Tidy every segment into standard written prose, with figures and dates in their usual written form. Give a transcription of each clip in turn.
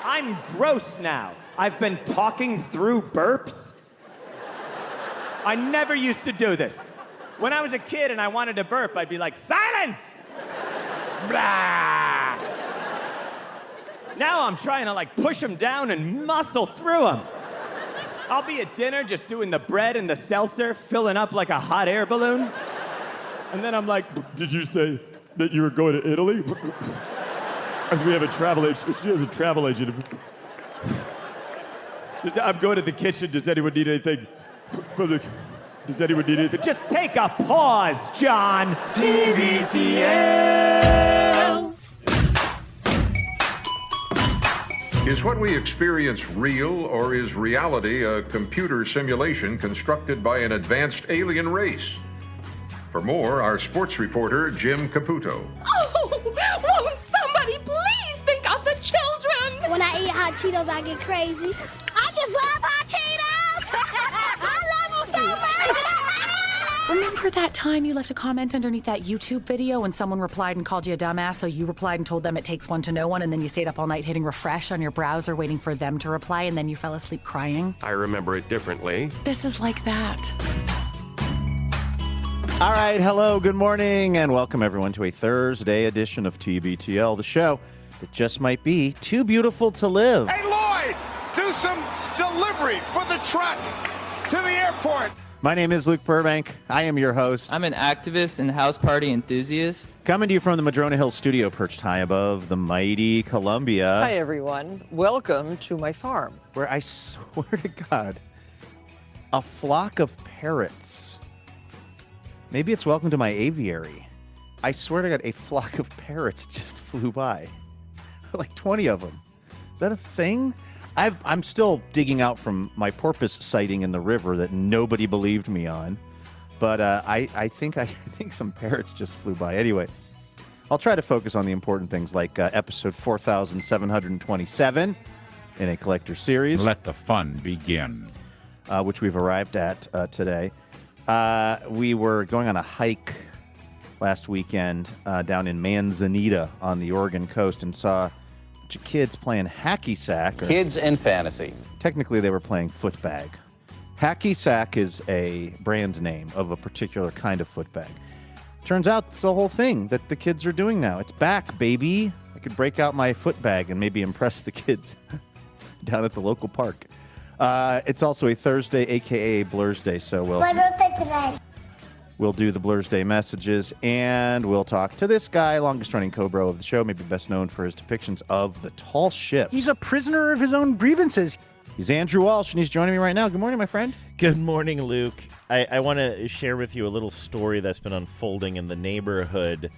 I'm gross now. I've been talking through burps. I never used to do this. When I was a kid and I wanted to burp, I'd be like, silence! Blah! Now I'm trying to push them down and muscle through them. I'll be at dinner just doing the bread and the seltzer, filling up like a hot air balloon. And then I'm like, did you say that you were going to Italy? We have a travel agent. She has a travel agent. I'm going to the kitchen. Does anyone need anything Does anyone need anything? Just take a pause, John. TBTL. Is what we experience real, or is reality a computer simulation constructed by an advanced alien race? For more, our sports reporter, Jim Caputo. Oh, won't somebody please think of the children? When I eat hot Cheetos, I get crazy. I just love hot Cheetos! I love them so much! Remember that time you left a comment underneath that YouTube video and someone replied and called you a dumbass, so you replied and told them it takes one to know one, and then you stayed up all night hitting refresh on your browser waiting for them to reply, and then you fell asleep crying? I remember it differently. This is like that. All right, hello, good morning, and welcome everyone to a Thursday edition of TBTL, the show that just might be too beautiful to live. Hey, Lloyd, do some delivery for the truck to the airport. My name is Luke Burbank. I am your host. I'm an activist and house party enthusiast. Coming to you from the Madrona Hill studio, perched high above the mighty Columbia. Hi, everyone. Welcome to my farm. Where I swear to God, a flock of parrots. Maybe it's welcome to my aviary. I swear to God, a flock of parrots just flew by. Like 20 of them. Is that a thing? I'm still digging out from my porpoise sighting in the river that nobody believed me on. But I think some parrots just flew by. Anyway, I'll try to focus on the important things like episode 4727 in a collector series. Let the fun begin. Which we've arrived at today. We were going on a hike last weekend down in Manzanita on the Oregon coast and saw a bunch of kids playing hacky sack. Kids and fantasy. Technically, they were playing footbag. Hacky sack is a brand name of a particular kind of footbag. Turns out it's the whole thing that the kids are doing now. It's back, baby. I could break out my footbag and maybe impress the kids down at the local park. It's also a Thursday, a.k.a. Blur's Day, so My birthday today. we'll do the Blur's Day messages, and we'll talk to this guy, longest-running Cobra of the show, maybe best known for his depictions of the tall ships. He's a prisoner of his own grievances. He's Andrew Walsh, and he's joining me right now. Good morning, my friend. Good morning, Luke. I want to share with you a little story that's been unfolding in the neighborhood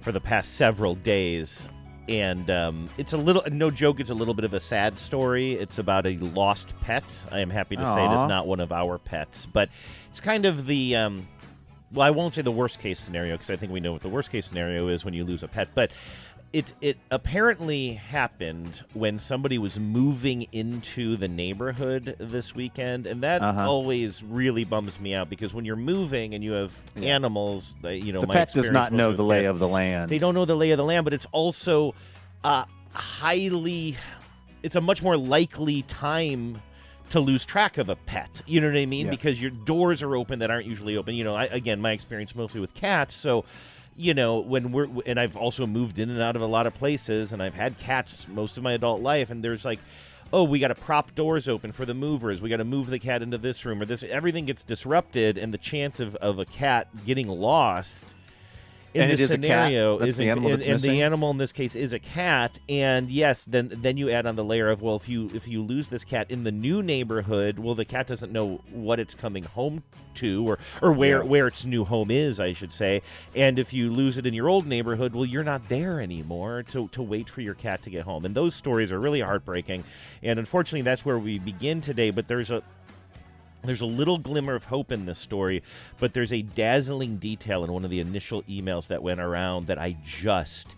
for the past several days. And it's a little, no joke, it's a little bit of a sad story. It's about a lost pet. I am happy to say it is not one of our pets. But it's kind of the, well, I won't say the worst case scenario, because I think we know what the worst case scenario is when you lose a pet. But it apparently happened when somebody was moving into the neighborhood this weekend. And that always really bums me out, because when you're moving and you have animals, you know, the my pet does not know the lay pets, of the land. They don't know the lay of the land, but it's also it's a much more likely time to lose track of a pet. You know what I mean? Yeah. Because your doors are open that aren't usually open. You know, again, my experience mostly with cats. So, you know, and I've also moved in and out of a lot of places, and I've had cats most of my adult life, and there's like, oh, we got to prop doors open for the movers. We got to move the cat into this room or this. Everything gets disrupted, and the chance of a cat getting lost in this scenario is the animal that's missing? The animal in this case is a cat. And yes, then you add on the layer of, well, if you lose this cat in the new neighborhood, well, the cat doesn't know what it's coming home to or where its new home is, I should say. And if you lose it in your old neighborhood, well, you're not there anymore to wait for your cat to get home. And those stories are really heartbreaking. And unfortunately, that's where we begin today. But there's a little glimmer of hope in this story, but there's a dazzling detail in one of the initial emails that went around that I just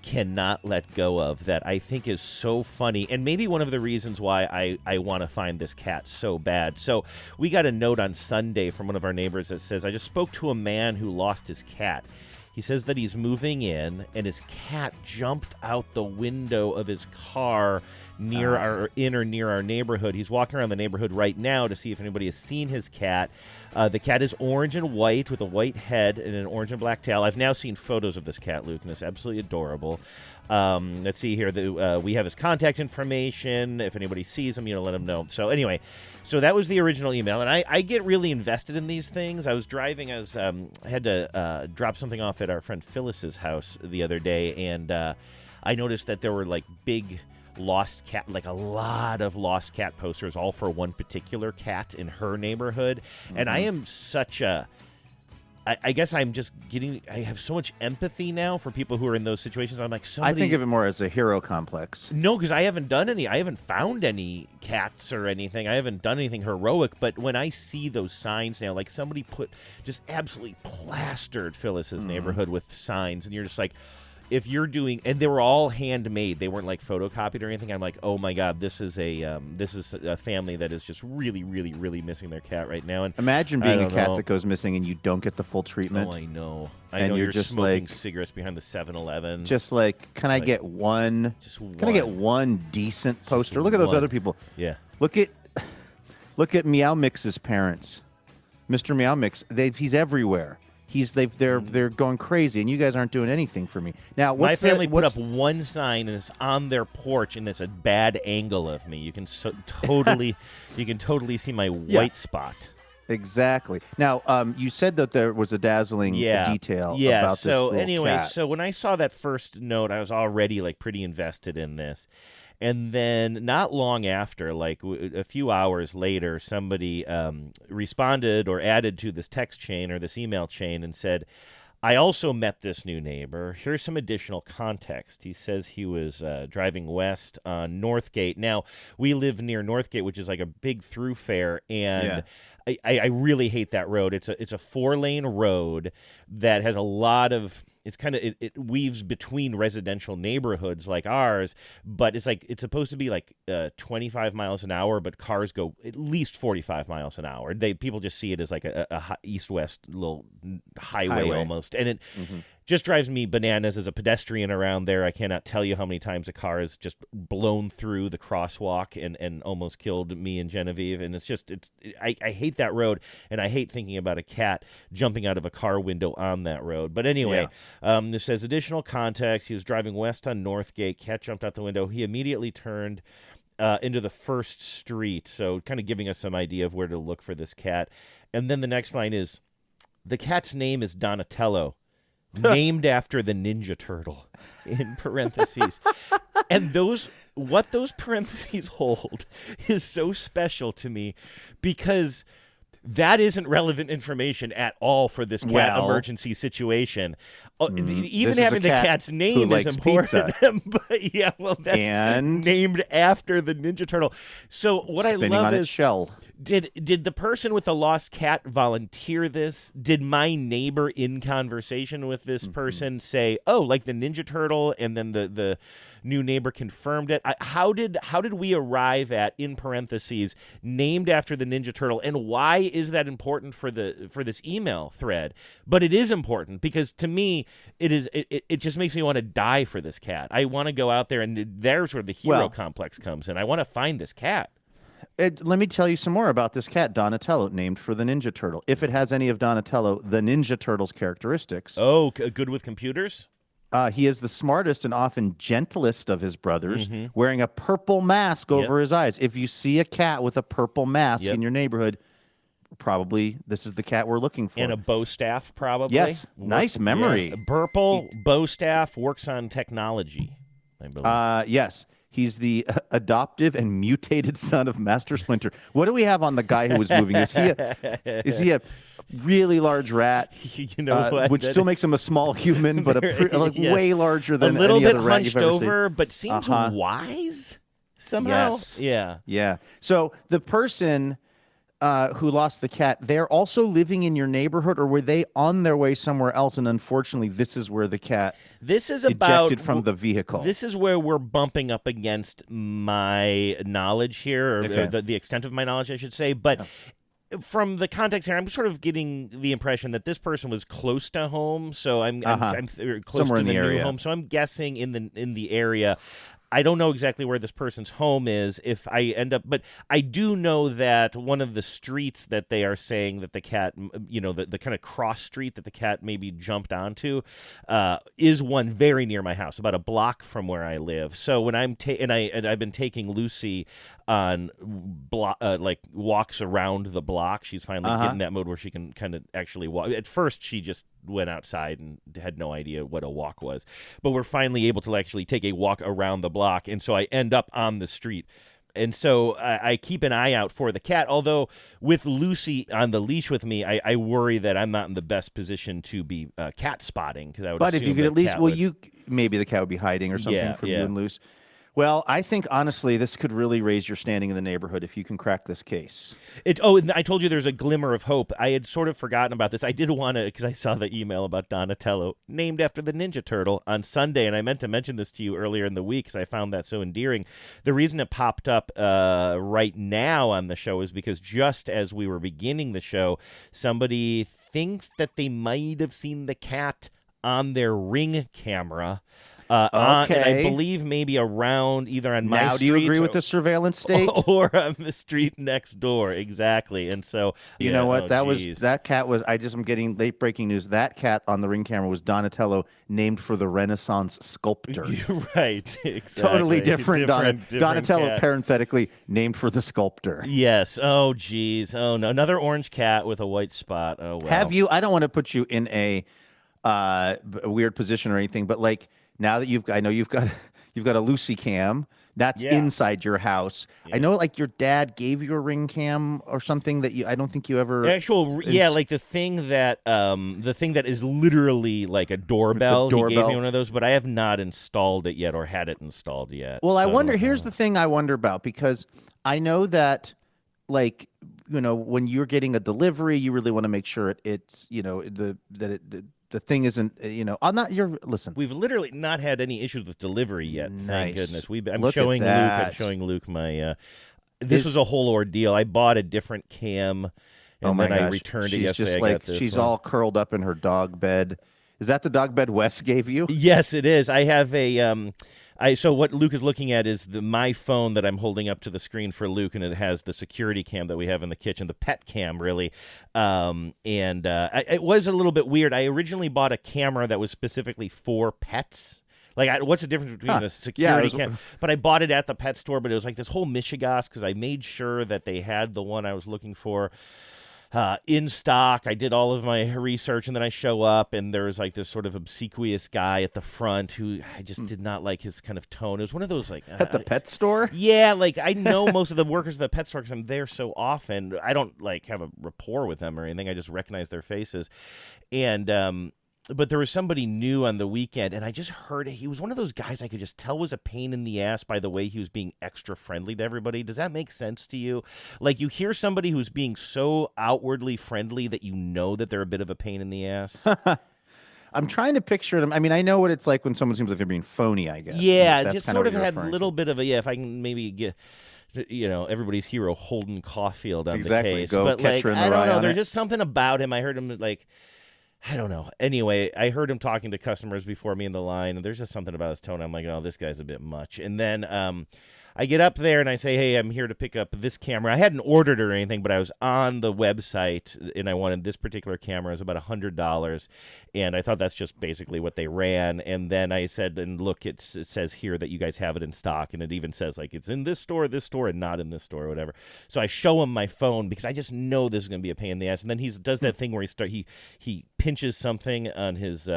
cannot let go of, that I think is so funny, and maybe one of the reasons why I want to find this cat so bad. So we got a note on Sunday from one of our neighbors that says, I just spoke to a man who lost his cat. He says that he's moving in, and his cat jumped out the window of his car near our neighborhood. He's walking around the neighborhood right now to see if anybody has seen his cat. The cat is orange and white with a white head and an orange and black tail. I've now seen photos of this cat, Luke, and it's absolutely adorable. Let's see here. We have his contact information. If anybody sees him, let him know. So anyway, so that was the original email, and I get really invested in these things. I was driving. I had to drop something off at our friend Phyllis's house the other day, and I noticed that there were like big lost cat, like a lot of lost cat posters, all for one particular cat in her neighborhood. And I am such a I guess I'm just I have so much empathy now for people who are in those situations. I'm like, I think of it more as a hero complex. No, because I haven't found any cats or anything. I haven't done anything heroic. But when I see those signs now, like somebody just absolutely plastered Phyllis's neighborhood with signs, and you're just like, if you're doing, and they were all handmade, they weren't like photocopied or anything. I'm like, oh my god, this is a family that is just really, really, really missing their cat right now. And imagine being a cat that goes missing and you don't get the full treatment. Oh, I know. I know you're just smoking like cigarettes behind the 7-Eleven. Just like, can I get one? Can I get one decent poster? Look at those other people. Yeah. Look at Meow Mix's parents, Mr. Meow Mix. He's everywhere. They're going crazy, and you guys aren't doing anything for me. Now, my family put up one sign, and it's on their porch, and it's a bad angle of me. You can totally see my white spot. Exactly. Now, you said that there was a dazzling detail about this little cat. So when I saw that first note, I was already like pretty invested in this. And then not long after, like a few hours later, somebody responded or added to this text chain or this email chain and said, I also met this new neighbor. Here's some additional context. He says he was driving west on Northgate. Now, we live near Northgate, which is like a big thoroughfare, and I really hate that road. It's a 4-lane road that has a lot of... It weaves between residential neighborhoods like ours, but it's supposed to be like 25 miles an hour, but cars go at least 45 miles an hour. People just see it as like a east-west little highway almost, and it just drives me bananas as a pedestrian around there. I cannot tell you how many times a car has just blown through the crosswalk and almost killed me and Genevieve. And I hate that road, and I hate thinking about a cat jumping out of a car window on that road. But anyway, this says additional context. He was driving west on Northgate. Cat jumped out the window. He immediately turned into the first street, so kind of giving us some idea of where to look for this cat. And then the next line is, the cat's name is Donatello, named after the Ninja Turtle, in parentheses. And what those parentheses hold is so special to me, because that isn't relevant information at all for this cat emergency situation. Even having the cat's name is important. But that's named after the Ninja Turtle. So what Spinning I love on is its shell. Did the person with the lost cat volunteer this? Did my neighbor in conversation with this person say, "Oh, like the Ninja Turtle," and then the new neighbor confirmed it? How did we arrive at, in parentheses, named after the Ninja Turtle, and why is that important for this email thread? But it is important because to me it just makes me want to die for this cat. I want to go out there, and there's where the hero complex comes in. I want to find this cat. Let me tell you some more about this cat, Donatello, named for the Ninja Turtle. If it has any of Donatello, the Ninja Turtle's characteristics. Oh, good with computers? He is the smartest and often gentlest of his brothers, wearing a purple mask over his eyes. If you see a cat with a purple mask in your neighborhood, probably this is the cat we're looking for. And a bow staff, probably? Yes. Nice memory. Purple bow staff, works on technology, I believe. Yes. He's the adoptive and mutated son of Master Splinter. What do we have on the guy who was moving? Is he a really large rat? You know what? Which still makes him a small human, but way larger than a little any bit other rat hunched you've ever over, seen. but seems wise somehow. Yes. Yeah. So the person who lost the cat, they're also living in your neighborhood, or were they on their way somewhere else? And unfortunately, this is where the cat ejected from the vehicle. This is where we're bumping up against my knowledge here, or the extent of my knowledge, I should say. But from the context here, I'm sort of getting the impression that this person was close to home, so I'm close Somewhere to in the the new area. home. So I'm guessing in the area. I don't know exactly where this person's home is if I end up, but I do know that one of the streets that they are saying that the cat, the kind of cross street that the cat maybe jumped onto, is one very near my house, about a block from where I live. So when I've been taking Lucy on walks around the block. She's finally getting in that mode where she can kind of actually walk. At first, she just went outside and had no idea what a walk was, but we're finally able to actually take a walk around the block, and so I end up on the street. And so I keep an eye out for the cat, although with Lucy on the leash with me, I worry that I'm not in the best position to be cat spotting, because I would But if assume you could that at least, cat maybe the cat would be hiding or something from you and Luce. Well, I think, honestly, this could really raise your standing in the neighborhood if you can crack this case. And I told you there's a glimmer of hope. I had sort of forgotten about this. I did want to, because I saw the email about Donatello, named after the Ninja Turtle, on Sunday, and I meant to mention this to you earlier in the week because I found that so endearing. The reason it popped up right now on the show is because just as we were beginning the show, somebody thinks that they might have seen the cat on their Ring camera. And I believe maybe around either on my street. Now, do you agree with the surveillance state? Or on the street next door, exactly. And so, you know what? That cat was. I'm getting late breaking news. That cat on the Ring camera was Donatello, named for the Renaissance sculptor. You're right, exactly. Totally different Donatello, cat. Parenthetically named for the sculptor. Yes. Oh, geez. Oh no, another orange cat with a white spot. Oh well. Have you? I don't want to put you in a weird position or anything, but like. Now that you've got a Lucy cam that's inside your house. Yeah. I know, like your dad gave you a Ring cam or something that I don't think you ever like the thing that is literally like a doorbell. He gave me one of those, but I have not installed it yet or had it installed yet. Well, I wonder. Here's the thing I wonder about, because I know that, like, when you're getting a delivery, you really want to make sure it's the thing isn't, listen. We've literally not had any issues with delivery yet. Nice. Thank goodness. I'm showing Luke my, this was a whole ordeal. I bought a different cam, and then I returned it yesterday. She's all curled up in her dog bed. Is that the dog bed Wes gave you? Yes, it is. I have a, so what Luke is looking at is my phone that I'm holding up to the screen for Luke, and it has the security cam that we have in the kitchen, the pet cam, really. It was a little bit weird. I originally bought a camera that was specifically for pets. Like, what's the difference between a security cam? But I bought it at the pet store, but it was like this whole mishigas because I made sure that they had the one I was looking for in stock. I did all of my research, and then I show up, and there's like this sort of obsequious guy at the front who I just did not like his kind of tone. It was one of those, like, at the pet store? Yeah, like I know most of the workers at the pet store because I'm there so often. I don't like have a rapport with them or anything. I just recognize their faces. And but there was somebody new on the weekend, and I just heard he was one of those guys I could just tell was a pain in the ass by the way he was being extra friendly to everybody. Does that make sense to you? Like, you hear somebody who's being so outwardly friendly that you know that they're a bit of a pain in the ass? I'm trying to picture them. I mean, I know what it's like when someone seems like they're being phony, I guess. Yeah, just sort of had a little bit of a, if I can maybe get, everybody's hero, Holden Caulfield on the case. Go but catch her in the I don't rye know. on There's it. just something about him. I heard him like, I don't know. Anyway, I heard him talking to customers before me in the line, and there's just something about his tone. I'm like, oh, this guy's a bit much. And then I get up there and I say, hey, I'm here to pick up this camera. I hadn't ordered it or anything, but I was on the website, and I wanted this particular camera. It was about $100, and I thought that's just basically what they ran. And then I said, and look, it says here that you guys have it in stock, and it even says, like, it's in this store, and not in this store, or whatever. So I show him my phone because I just know this is going to be a pain in the ass. And then he does that thing where he pinches something on his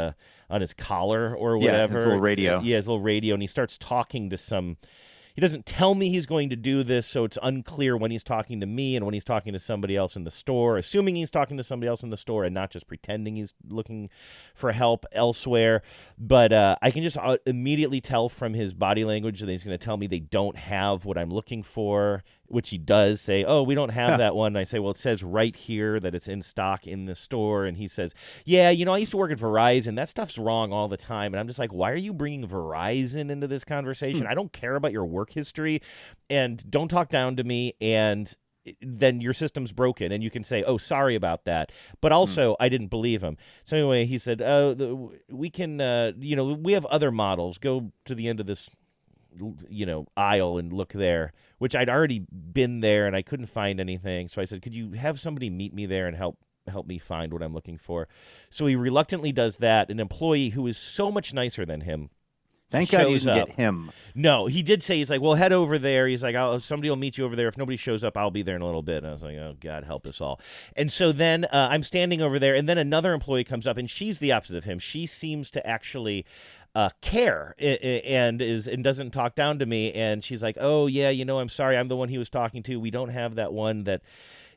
collar or whatever. His little radio. Yeah, his little radio, and he starts talking to some. He doesn't tell me he's going to do this, so it's unclear when he's talking to me and when he's talking to somebody else in the store, assuming he's talking to somebody else in the store and not just pretending he's looking for help elsewhere. But I can just immediately tell from his body language that he's going to tell me they don't have what I'm looking for, which he does say, oh, we don't have that one. And I say, well, it says right here that it's in stock in the store. And he says, yeah, I used to work at Verizon. That stuff's wrong all the time. And I'm just like, why are you bringing Verizon into this conversation? I don't care about your work history, and don't talk down to me. And then your system's broken, and you can say, "Oh, sorry about that." But also, I didn't believe him. So anyway, he said, "Oh, we can, we have other models. Go to the end of this, aisle and look there." Which I'd already been there, and I couldn't find anything. So I said, "Could you have somebody meet me there and help me find what I'm looking for?" So he reluctantly does that. An employee who is so much nicer than him. Thank God you didn't get him. No, he did say, he's like, "Well, head over there." He's like, "Somebody will meet you over there. If nobody shows up, I'll be there in a little bit." And I was like, "Oh, God, help us all." And so then I'm standing over there, and then another employee comes up, and she's the opposite of him. She seems to actually care and doesn't talk down to me. And she's like, "Oh, yeah, I'm sorry. I'm the one he was talking to. We don't have that one that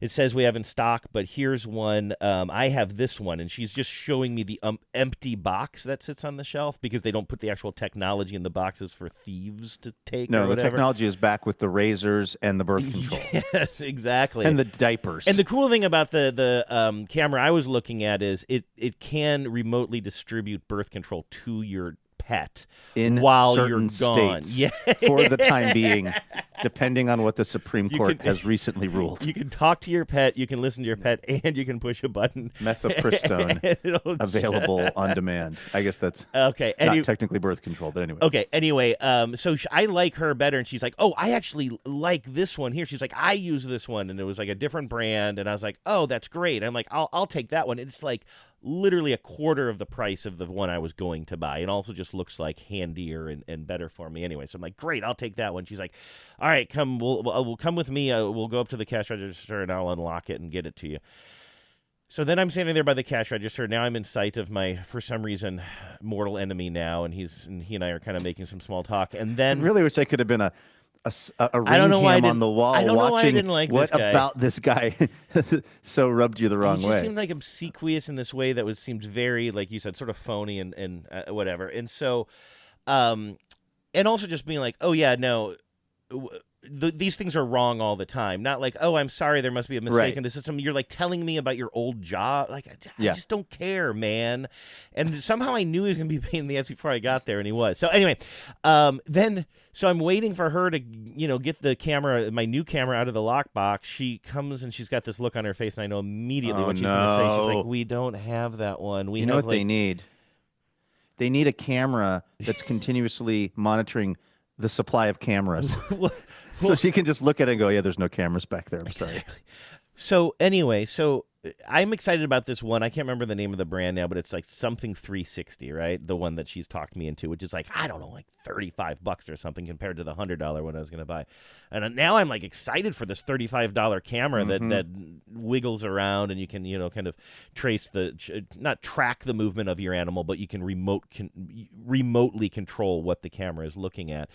it says we have in stock, but here's one. I have this one." And she's just showing me the empty box that sits on the shelf because they don't put the actual technology in the boxes for thieves to take. No, or whatever. The technology is back with the razors and the birth control. Yes, exactly. And the diapers. And the cool thing about the camera I was looking at is it can remotely distribute birth control to your pet while you're gone. States, for the time being, depending on what the Supreme Court has recently ruled. You can talk to your pet, you can listen to your pet, and you can push a button. Methylpristone available on demand. I guess that's okay. Not technically birth control, but anyway. Okay. Anyway, so I like her better, and she's like, "Oh, I actually like this one here." She's like, "I use this one," and it was like a different brand, and I was like, "Oh, that's great." I'm like, "I'll take that one." It's like literally a quarter of the price of the one I was going to buy. It also just looks like handier and better for me anyway. So I'm like, "Great, I'll take that one." She's like, "All right, come. We'll come with me. We'll go up to the cash register and I'll unlock it and get it to you." So then I'm standing there by the cash register. Now I'm in sight of my, for some reason, mortal enemy now, and he and I are kind of making some small talk. And then I really wish I could have been a ring I don't know why cam on the wall I don't know watching why I didn't like what this guy. about this guy so rubbed you the wrong he way. just seemed like obsequious in this way that seemed very, like you said, sort of phony and whatever. And so, and also just being like, "Oh yeah, no, these things are wrong all the time." Not like, "Oh, I'm sorry, there must be a mistake in the system." You're like telling me about your old job. Like, I just don't care, man. And somehow I knew he was going to be a pain in the ass before I got there, and he was. So anyway, so I'm waiting for her to, get the camera, my new camera, out of the lockbox. She comes and she's got this look on her face, and I know immediately what she's going to say. She's like, "We don't have that one. We know have what they need? They need a camera that's continuously monitoring the supply of cameras." So she can just look at it and go, "Yeah, there's no cameras back there. I'm sorry." So anyway, I'm excited about this one. I can't remember the name of the brand now, but it's like something 360, right? The one that she's talked me into, which is like, I don't know, like $35 or something compared to the $100 one I was going to buy. And now I'm like excited for this $35 camera that wiggles around, and you can, kind of trace not track the movement of your animal, but you can remotely control what the camera is looking at.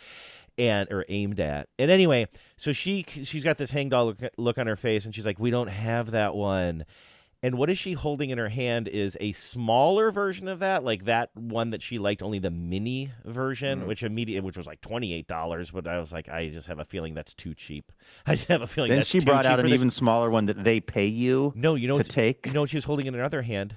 Or aimed at. And anyway, so she's got this hangdog look on her face, and she's like, "We don't have that one." And what is she holding in her hand is a smaller version of that, like that one that she liked, only the mini version, which was like $28. But I was like, I just have a feeling that's too cheap. I just have a feeling then that's she too brought cheap out for an this. even smaller one that they pay you to take. You know what she was holding in her other hand?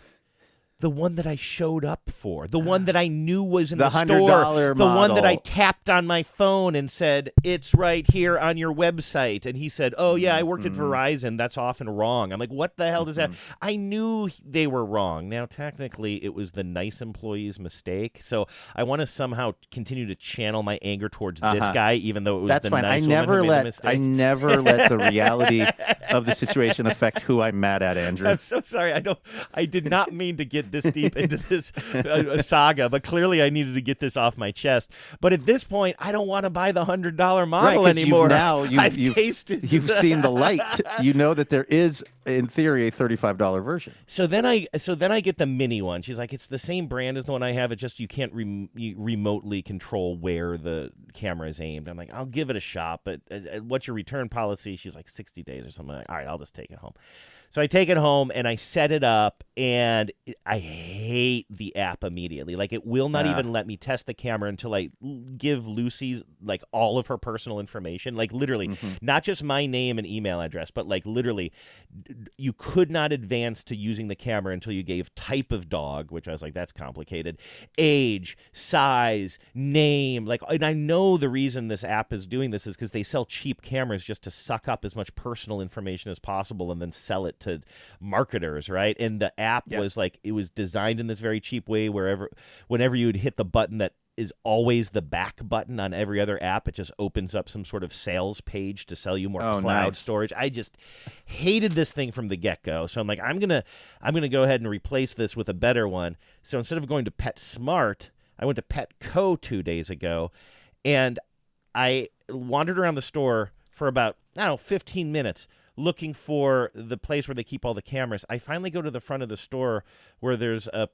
The one that I showed up for, the one that I knew was in the store, the one that I tapped on my phone and said, "It's right here on your website." And he said, "Oh yeah, I worked at Verizon. That's often wrong." I'm like, "What the hell does that?" I knew they were wrong. Now, technically, it was the nice employee's mistake. So I want to somehow continue to channel my anger towards this guy, even though it was the fine. nice woman who made the mistake. I never let the reality of the situation affect who I'm mad at, Andrew. I'm so sorry. I did not mean to get this deep into this saga, but clearly I needed to get this off my chest. But at this point, I don't want to buy the $100 model anymore. I've tasted. You've seen the light. You know that there is, in theory, a $35 version. So then I get the mini one. She's like, "It's the same brand as the one I have. It's just you can't remotely control where the camera is aimed." I'm like, "I'll give it a shot, but what's your return policy?" She's like, 60 days or something. I'm like, "All right, I'll just take it home." So I take it home and I set it up, and I hate the app immediately. Like, it will not even let me test the camera until I give Lucy's, like, all of her personal information. Like, literally, not just my name and email address, but, like, literally you could not advance to using the camera until you gave type of dog, which I was like, that's complicated, age, size, name. Like, and I know the reason this app is doing this is because they sell cheap cameras just to suck up as much personal information as possible and then sell it to marketers, right? And the app was like, it was designed in this very cheap way whenever you would hit the button that is always the back button on every other app, it just opens up some sort of sales page to sell you more cloud storage. I just hated this thing from the get-go. So I'm like, I'm gonna go ahead and replace this with a better one. So instead of going to PetSmart, I went to Petco 2 days ago, and I wandered around the store for about, 15 minutes looking for the place where they keep all the cameras. I finally go to the front of the store where there's a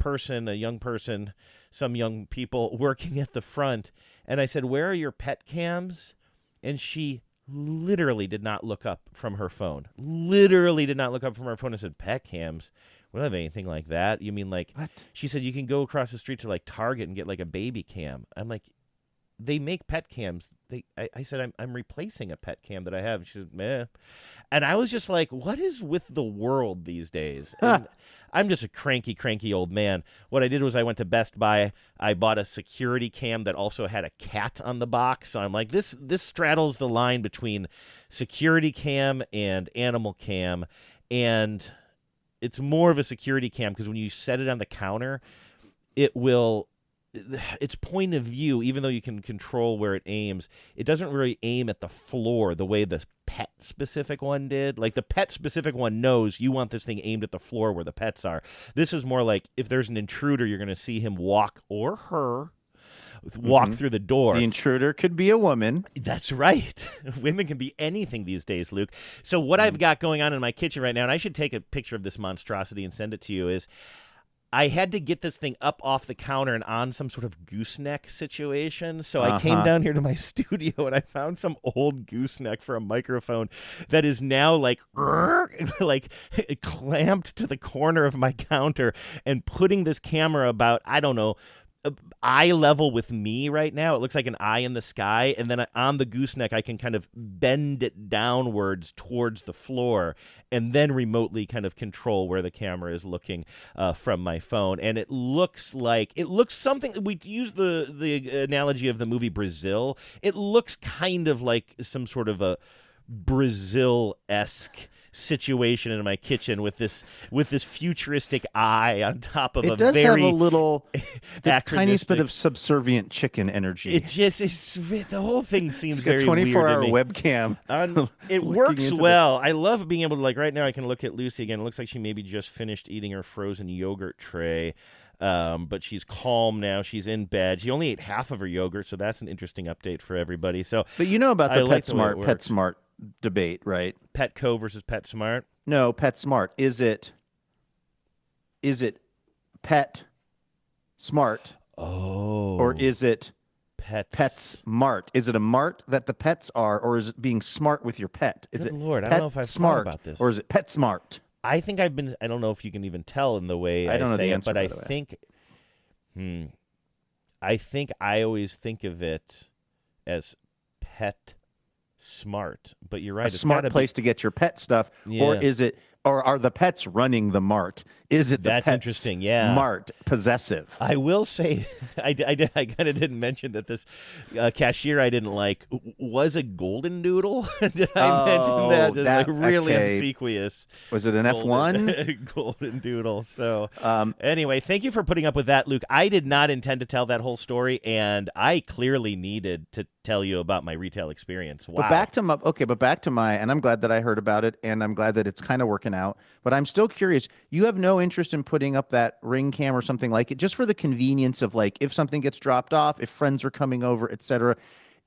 young person, some young people working at the front. And I said, "Where are your pet cams?" And she literally did not look up from her phone. I said, "Pet cams? We don't have anything like that." "You mean like," what? She said, "You can go across the street to like Target and get like a baby cam." I'm like, "They make pet cams." I said, I'm replacing a pet cam that I have. She said, "Meh." And I was just like, what is with the world these days? And I'm just a cranky old man. What I did was I went to Best Buy. I bought a security cam that also had a cat on the box. So I'm like, this straddles the line between security cam and animal cam. And it's more of a security cam because when you set it on the counter, its point of view, even though you can control where it aims, it doesn't really aim at the floor the way the pet-specific one did. Like the pet-specific one knows you want this thing aimed at the floor where the pets are. This is more like if there's an intruder, you're going to see him walk or her walk through the door. The intruder could be a woman. That's right. Women can be anything these days, Luke. So what I've got going on in my kitchen right now, and I should take a picture of this monstrosity and send it to you, is I had to get this thing up off the counter and on some sort of gooseneck situation. So I came down here to my studio and I found some old gooseneck for a microphone that is now like clamped to the corner of my counter, and putting this camera about, I don't know, eye level with me right now. It looks like an eye in the sky, and then on the gooseneck I can kind of bend it downwards towards the floor and then remotely kind of control where the camera is looking from my phone. And it looks something, we use the analogy of the movie Brazil. It looks kind of like some sort of a Brazil-esque situation in my kitchen with this futuristic eye on top of it does very have a little the tiniest bit of subservient chicken energy. The whole thing seems it's like very a 24-hour weird webcam. It works well. I love being able to, like, right now I can look at Lucy again. It looks like she maybe just finished eating her frozen yogurt tray. But she's calm now. She's in bed. She only ate half of her yogurt, so that's an interesting update for everybody. So, but you know about the PetSmart debate, right? Petco versus PetSmart? No, PetSmart. Is it Pet Smart? Oh. Or is it Pets Mart? Is it a mart that the pets are, or is it being smart with your pet? Is Good it Lord, I don't know if I've thought about this. Or is it PetSmart? I think I don't know if you can even tell in the way I don't know say the answer, it, but I think I always think of it as Pet Smart, but you're right. A smart place to get your pet stuff, or is it? Or are the pets running the mart? Is it the That's pets interesting, yeah. Mart possessive? I will say, I kind of didn't mention that this cashier I didn't like was a golden doodle. Did I mention that? Just like really obsequious. Was it an F1? Golden doodle. So anyway, thank you for putting up with that, Luke. I did not intend to tell that whole story, and I clearly needed to tell you about my retail experience. Wow. But back to my, and I'm glad that I heard about it, and I'm glad that it's kind of working out. But I'm still curious. You have no interest in putting up that Ring cam or something like it, just for the convenience of, like, if something gets dropped off, if friends are coming over, etc.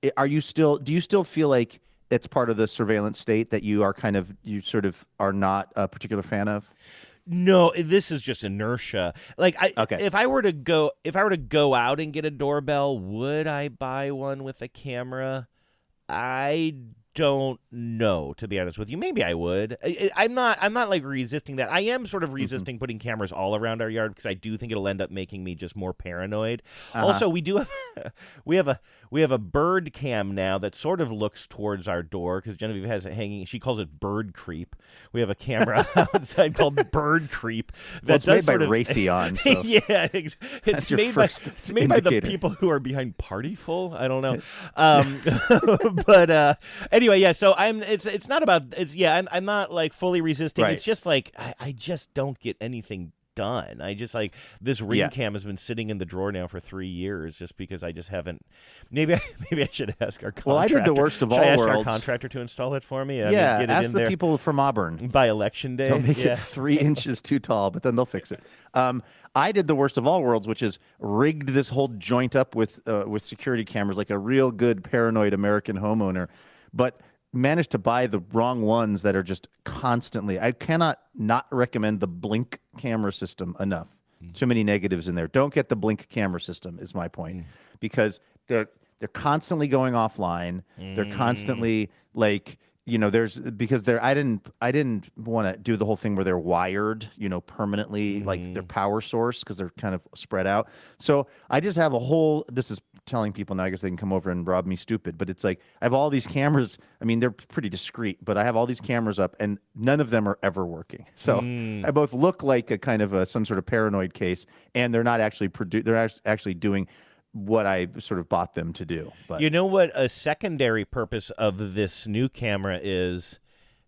Do you still feel like it's part of the surveillance state that you sort of are not a particular fan of? No, this is just inertia. Like, if I were to go out and get a doorbell, would I buy one with a camera? I don't know, to be honest with you. Maybe I would. I'm not like resisting that. I am sort of resisting putting cameras all around our yard because I do think it'll end up making me just more paranoid. Also, we do have we have a bird cam now that sort of looks towards our door because Genevieve has it hanging. She calls it bird creep. We have a camera outside called Bird Creep. It's made by Raytheon. So yeah, it's made by the people who are behind Partyful. I don't know. But anyway, yeah. So it's not about I'm not like fully resisting. Right. It's just like I just don't get anything done. I just like this Ring cam has been sitting in the drawer now for 3 years just because I just haven't. Maybe I should ask our contractor. Well, I did the worst of all worlds. worlds. Our contractor to install it for me. Yeah, get it ask in the there people from Auburn by election day. They'll make it 3 inches too tall, but then they'll fix it. I did the worst of all worlds, which is rigged this whole joint up with security cameras like a real good paranoid American homeowner, but managed to buy the wrong ones that are just constantly. I cannot not recommend the Blink camera system enough. Too many negatives in there. Don't get the Blink camera system is my point, because they're constantly going offline. They're constantly like, I didn't want to do the whole thing where they're wired, permanently, like their power source, because they're kind of spread out. So I just have this is telling people now, I guess they can come over and rob me stupid, but it's like I have all these cameras. I mean, they're pretty discreet, but I have all these cameras up and none of them are ever working. So I both look like a kind of some sort of paranoid case, and they're not actually they're actually doing what I sort of bought them to do. But you know what a secondary purpose of this new camera is,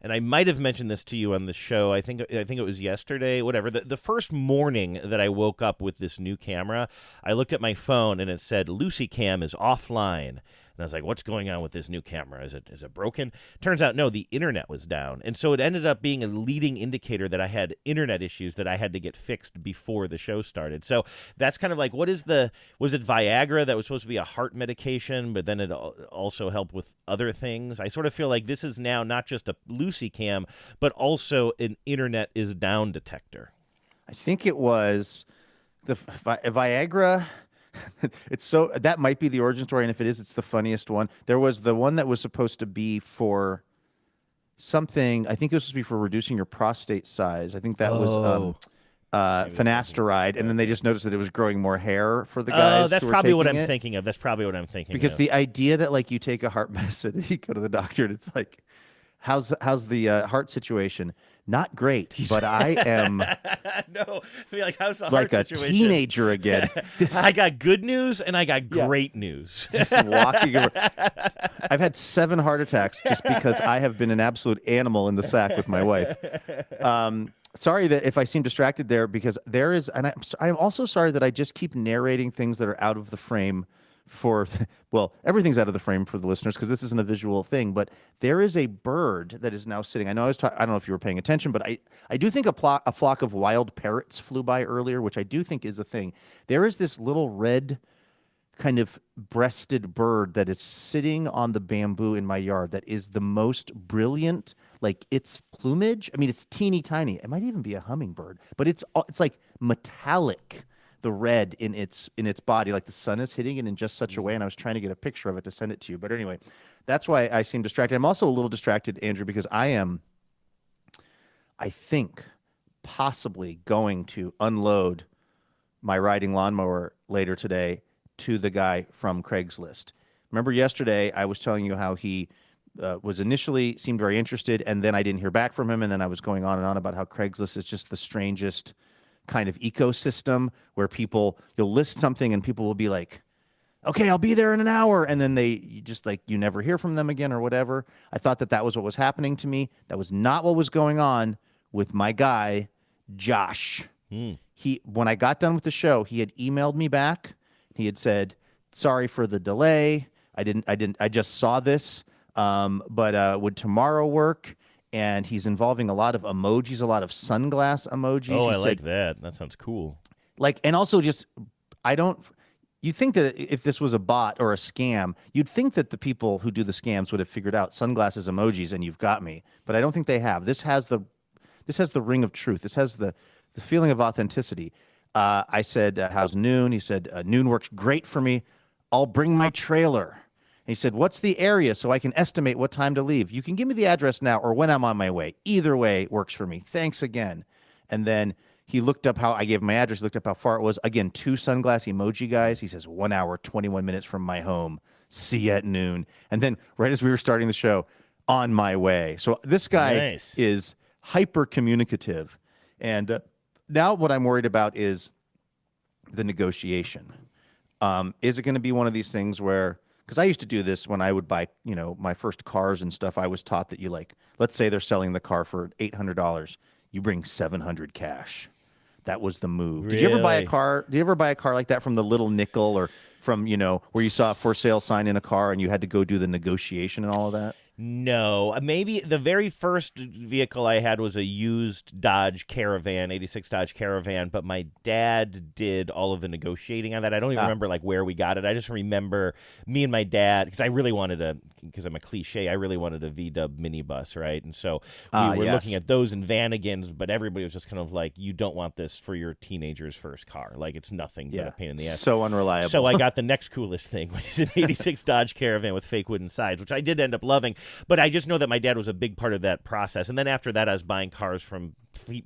and I might have mentioned this to you on the show. I think it was yesterday, whatever. The first morning that I woke up with this new camera, I looked at my phone and it said Lucy Cam is offline. And I was like, what's going on with this new camera? Is it broken? Turns out, no, the internet was down. And so it ended up being a leading indicator that I had internet issues that I had to get fixed before the show started. So that's kind of like, was it Viagra that was supposed to be a heart medication, but then it also helped with other things? I sort of feel like this is now not just a Lucy Cam, but also an internet is down detector. I think it was the Viagra. That might be the origin story, and if it is, it's the funniest one. There was the one that was supposed to be for something. I think it was supposed to be for reducing your prostate size. I think that was finasteride, and then they just noticed that it was growing more hair for the guys. Oh, that's probably what I'm thinking of. That's probably what I'm thinking because of. the idea that like you take a heart medicine and you go to the doctor and it's like, how's the heart situation? Not great, but I am no. Like, how's the like heart a situation? teenager again. I got good news and I got great news. Just walking around. I've had 7 heart attacks just because I have been an absolute animal in the sack with my wife. Sorry that if I seem distracted there, because there is, and I'm also sorry that I just keep narrating things that are out of the frame everything's out of the frame for the listeners because this isn't a visual thing, but there is a bird that is now sitting. I know I don't know if you were paying attention, but I do think a flock of wild parrots flew by earlier, which I do think is a thing. There is this little red kind of breasted bird that is sitting on the bamboo in my yard that is the most brilliant, like its plumage. I mean, it's teeny tiny. It might even be a hummingbird, but it's like metallic. The red in its body, like the sun is hitting it in just such a way, and I was trying to get a picture of it to send it to you. But anyway, that's why I seem distracted. I'm also a little distracted, Andrew, because I think, possibly going to unload my riding lawnmower later today to the guy from Craigslist. Remember yesterday I was telling you how he was initially seemed very interested, and then I didn't hear back from him, and then I was going on and on about how Craigslist is just the strangest kind of ecosystem where you'll list something and people will be like, okay, I'll be there in an hour. And then you never hear from them again or whatever. I thought that was what was happening to me. That was not what was going on with my guy, Josh. When I got done with the show, he had emailed me back. He had said, sorry for the delay. I just saw this. But would tomorrow work? And he's involving a lot of emojis, a lot of sunglass emojis. Oh, I like that. That sounds cool. And also just, you'd think that if this was a bot or a scam, you'd think that the people who do the scams would have figured out sunglasses emojis and you've got me. But I don't think they have. This has the ring of truth. This has the feeling of authenticity. I said, how's noon? He said, noon works great for me. I'll bring my trailer. he said, what's the area so I can estimate what time to leave? You can give me the address now or when I'm on my way. Either way works for me. Thanks again. And then he looked up I gave him my address, looked up how far it was. Again, 2 sunglass emoji guys. He says, 1 hour, 21 minutes from my home. See you at noon. And then right as we were starting the show, on my way. So this guy is hyper communicative. And now what I'm worried about is the negotiation. Is it going to be one of these things where, because I used to do this when I would buy, my first cars and stuff, I was taught that you let's say they're selling the car for $800. You bring $700 cash. That was the move. Really? Did you ever buy a car? Did you ever buy a car like that from the Little Nickel or from, where you saw a for sale sign in a car and you had to go do the negotiation and all of that? No, maybe the very first vehicle I had was a used Dodge Caravan, 86 Dodge Caravan, but my dad did all of the negotiating on that. I don't even remember where we got it. I just remember me and my dad, because I really wanted because I'm a cliche, I really wanted a VW minibus, right? And so we were looking at those and Vanagons, but everybody was just kind of like, you don't want this for your teenager's first car. It's nothing but a pain in the ass. So unreliable. So I got the next coolest thing, which is an 86 Dodge Caravan with fake wooden sides, which I did end up loving. But I just know that my dad was a big part of that process. And then after that, I was buying cars from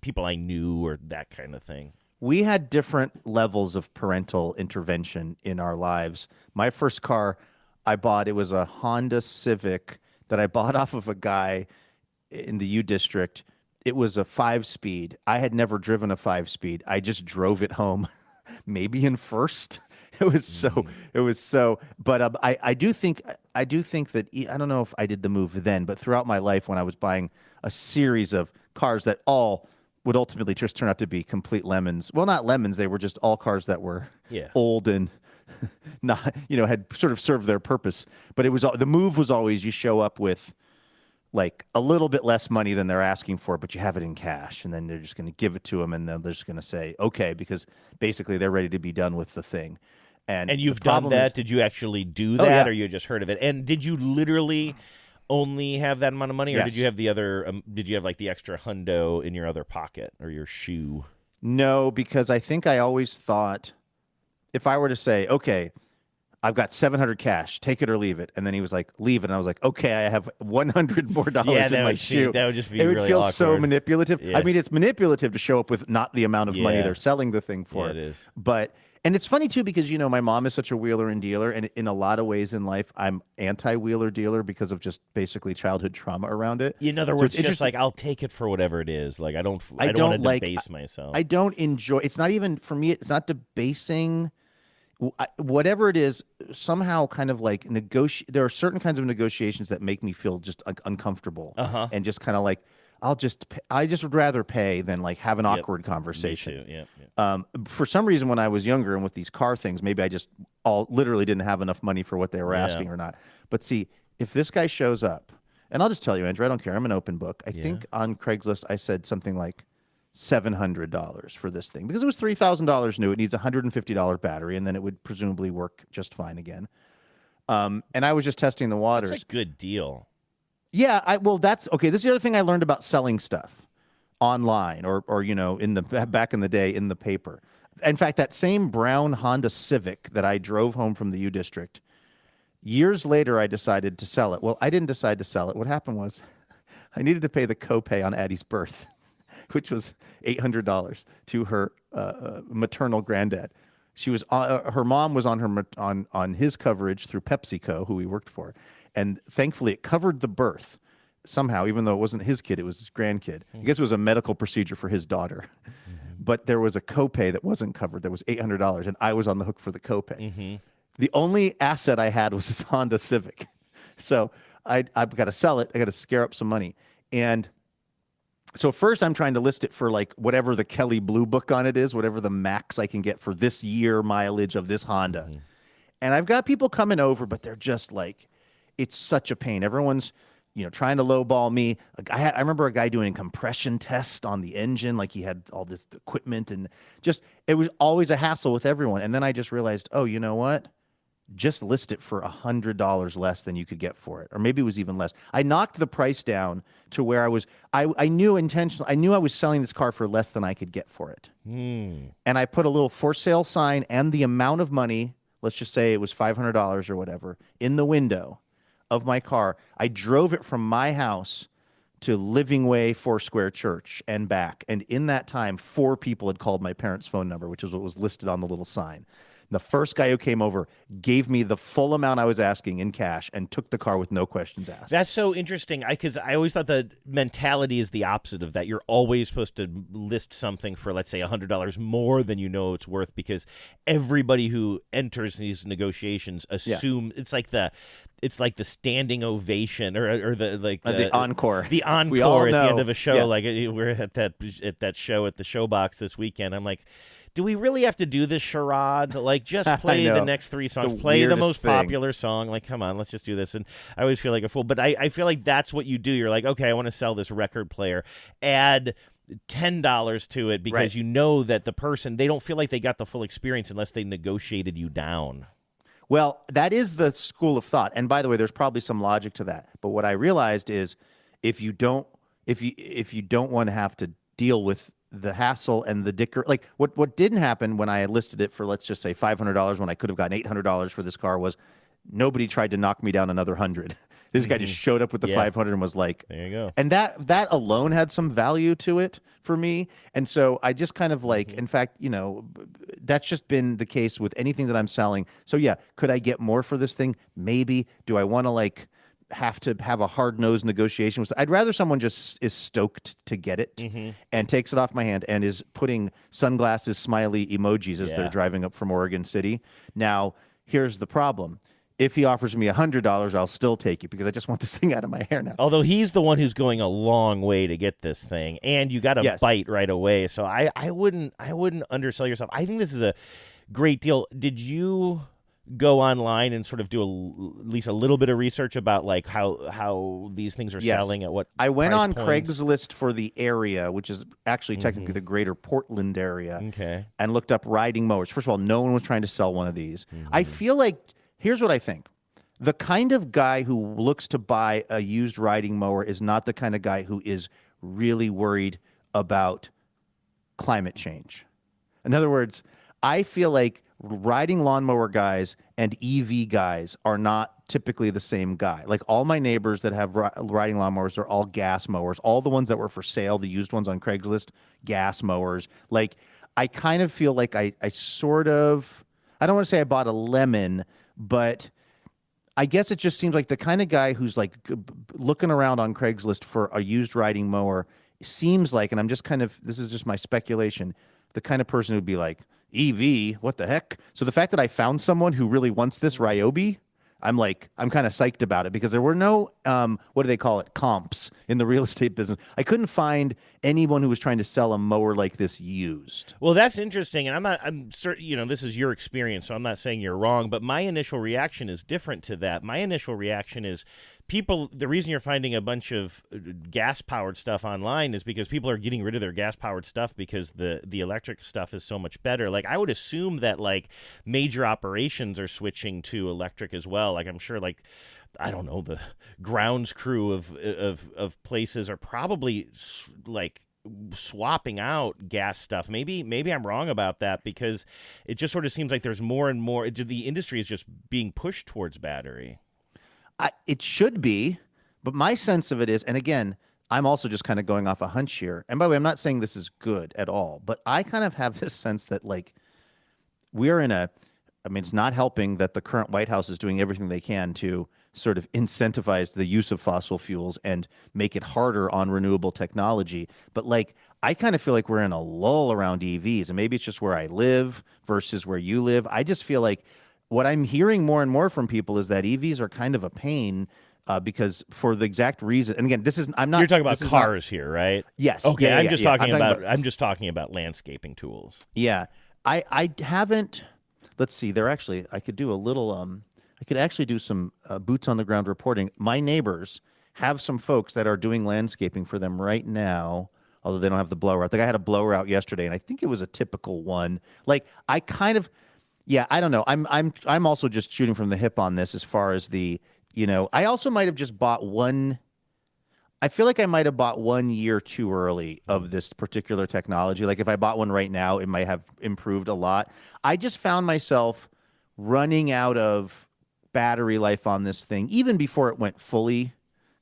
people I knew or that kind of thing. We had different levels of parental intervention in our lives. My first car I bought, it was a Honda Civic that I bought off of a guy in the U District. It was a 5-speed. I had never driven a 5-speed. I just drove it home, maybe in first. It was so, but I do think that, I don't know if I did the move then, but throughout my life when I was buying a series of cars that all would ultimately just turn out to be complete lemons. Well, not lemons. They were just all cars that were old and not, had sort of served their purpose. But the move was always you show up with a little bit less money than they're asking for, but you have it in cash. And then they're just going to give it to them. And then they're just going to say, okay, because basically they're ready to be done with the thing. And you've done that? Did you actually do that, or you just heard of it? And did you literally only have that amount of money, or did you have the other? Did you have the extra hundo in your other pocket or your shoe? No, because I think I always thought if I were to say, okay, I've got $700 cash, take it or leave it, and then he was like, leave it, and I was like, okay, I have $100 more in my shoe. That would just be it would really feel awkward. so manipulative. Yeah. I mean, it's manipulative to show up with not the amount of money they're selling the thing for. Yeah, it is. And it's funny, too, because, my mom is such a wheeler and dealer, and in a lot of ways in life, I'm anti-wheeler dealer because of just basically childhood trauma around it. In other words, just I'll take it for whatever it is. I don't want to debase myself. I don't enjoy, it's not even, for me, it's not debasing. Whatever it is, somehow kind of there are certain kinds of negotiations that make me feel just uncomfortable. And just kind of I just would rather pay than have an awkward conversation. Me too. For some reason, when I was younger and with these car things, maybe I just literally didn't have enough money for what they were asking or not. But see, if this guy shows up, and I'll just tell you, Andrew, I don't care. I'm an open book. I think on Craigslist, I said something like $700 for this thing because it was $3,000 new. It needs a $150 battery, and then it would presumably work just fine again. And I was just testing the waters. That's a good deal. Yeah, that's okay. This is the other thing I learned about selling stuff online or back in the day in the paper. In fact, that same brown Honda Civic that I drove home from the U District, years later I decided to sell it. Well, I didn't decide to sell it. What happened was I needed to pay the copay on Addie's birth, which was $800 to her maternal granddad. She was her mom was on his coverage through PepsiCo, who he worked for, and thankfully it covered the birth somehow, even though it wasn't his kid, it was his grandkid. I guess it was a medical procedure for his daughter, but there was a copay that wasn't covered. That was $800, and I was on the hook for the copay. The only asset I had was this Honda Civic, so I've got to sell it. I got to scare up some money, and so first I'm trying to list it for whatever the Kelley Blue Book on it is, whatever the max I can get for this year mileage of this Honda. And I've got people coming over, but they're just it's such a pain. Everyone's, trying to lowball me. I remember a guy doing a compression test on the engine, he had all this equipment, and it was always a hassle with everyone. And then I just realized, oh, you know what? Just list it for $100 less than you could get for it. Or maybe it was even less. I knocked the price down to where I knew intentionally, I knew I was selling this car for less than I could get for it. And I put a little for sale sign and the amount of money, let's just say it was $500 or whatever, in the window of my car. I drove it from my house to Living Way Foursquare Church and back. And in that time, 4 people had called my parents' phone number, which is what was listed on the little sign. The first guy who came over gave me the full amount I was asking in cash and took the car with no questions asked. That's so interesting because I always thought the mentality is the opposite of that. You're always supposed to list something for, let's say, $100 more than you know it's worth, because everybody who enters these negotiations assume it's like the standing ovation or the encore. The We all encore at the know. end of a show. Yeah. Like we're at that show at the Showbox this weekend. I'm like, do we really have to do this charade? Like, just play the next 3 songs. Play the most popular song. Like, come on, let's just do this. And I always feel like a fool. But I feel like that's what you do. You're like, okay, I want to sell this record player. Add $10 to it because you know that the person, they don't feel like they got the full experience unless they negotiated you down. Well, that is the school of thought. And by the way, there's probably some logic to that. But what I realized is if you don't want to have to deal with the hassle and the dicker, like what didn't happen when I had listed it for, let's just say $500 when I could have gotten $800 for this car, was nobody tried to knock me down another 100. This guy just showed up with the 500 and was like, there you go. And that alone had some value to it for me. And so I just kind of like, in fact, that's just been the case with anything that I'm selling. So yeah, could I get more for this thing? Maybe. Do I want to have to have a hard-nosed negotiation? I'd rather someone just is stoked to get it and takes it off my hand and is putting sunglasses, smiley emojis as they're driving up from Oregon City. Now, here's the problem. If he offers me $100, I'll still take it because I just want this thing out of my hair now. Although he's the one who's going a long way to get this thing, and you got to bite right away. So I wouldn't undersell yourself. I think this is a great deal. Did you go online and sort of do at least a little bit of research about like how these things are selling at what I went price on points? Craigslist for the area, which is actually technically the greater Portland area, and looked up riding mowers. First of all, no one was trying to sell one of these. I feel like, here's what I think. The kind of guy who looks to buy a used riding mower is not the kind of guy who is really worried about climate change. In other words, I feel like riding lawnmower guys and EV guys are not typically the same guy. Like all my neighbors that have riding lawnmowers are all gas mowers. All the ones that were for sale, the used ones on Craigslist, gas mowers. Like I kind of feel like I sort of, I don't want to say I bought a lemon, but I guess it just seems like the kind of guy who's like looking around on Craigslist for a used riding mower seems like, and I'm just kind of, this is just my speculation, the kind of person who'd be like, EV, what the heck? So the fact that I found someone who really wants this Ryobi, I'm kind of psyched about it because there were no, what do they call it, comps in the real estate business. I couldn't find anyone who was trying to sell a mower like this used. Well, that's interesting, and I'm certain, this is your experience, so I'm not saying you're wrong, but my initial reaction is different to that. My initial reaction is the reason you're finding a bunch of gas-powered stuff online is because people are getting rid of their gas-powered stuff because the electric stuff is so much better. Like, I would assume that, like, major operations are switching to electric as well. Like, I'm sure, like, I don't know, the grounds crew of places are probably, like, swapping out gas stuff. Maybe I'm wrong about that because it just sort of seems like there's more and more. The industry is just being pushed towards battery. It should be, but my sense of it is, and again, I'm also just kind of going off a hunch here. And by the way, I'm not saying this is good at all, but I kind of have this sense that like we're in it's not helping that the current White House is doing everything they can to sort of incentivize the use of fossil fuels and make it harder on renewable technology. But like, I kind of feel like we're in a lull around EVs, and maybe it's just where I live versus where you live. I just feel like what I'm hearing more and more from people is that EVs are kind of a pain because for the exact reason. And again, I'm not. You're talking about cars here, right? Yes. Okay. Yeah, I'm just talking about landscaping tools. Yeah. I haven't. Let's see. I could do a little. I could actually do some boots on the ground reporting. My neighbors have some folks that are doing landscaping for them right now. Although they don't have the blower out. The guy had a blower out yesterday, and I think it was a typical one. Like I kind of. Yeah, I don't know. I'm also just shooting from the hip on this as far as I also might have just bought one. I feel like I might have bought 1 year too early of this particular technology. Like if I bought one right now, it might have improved a lot. I just found myself running out of battery life on this thing, even before it went fully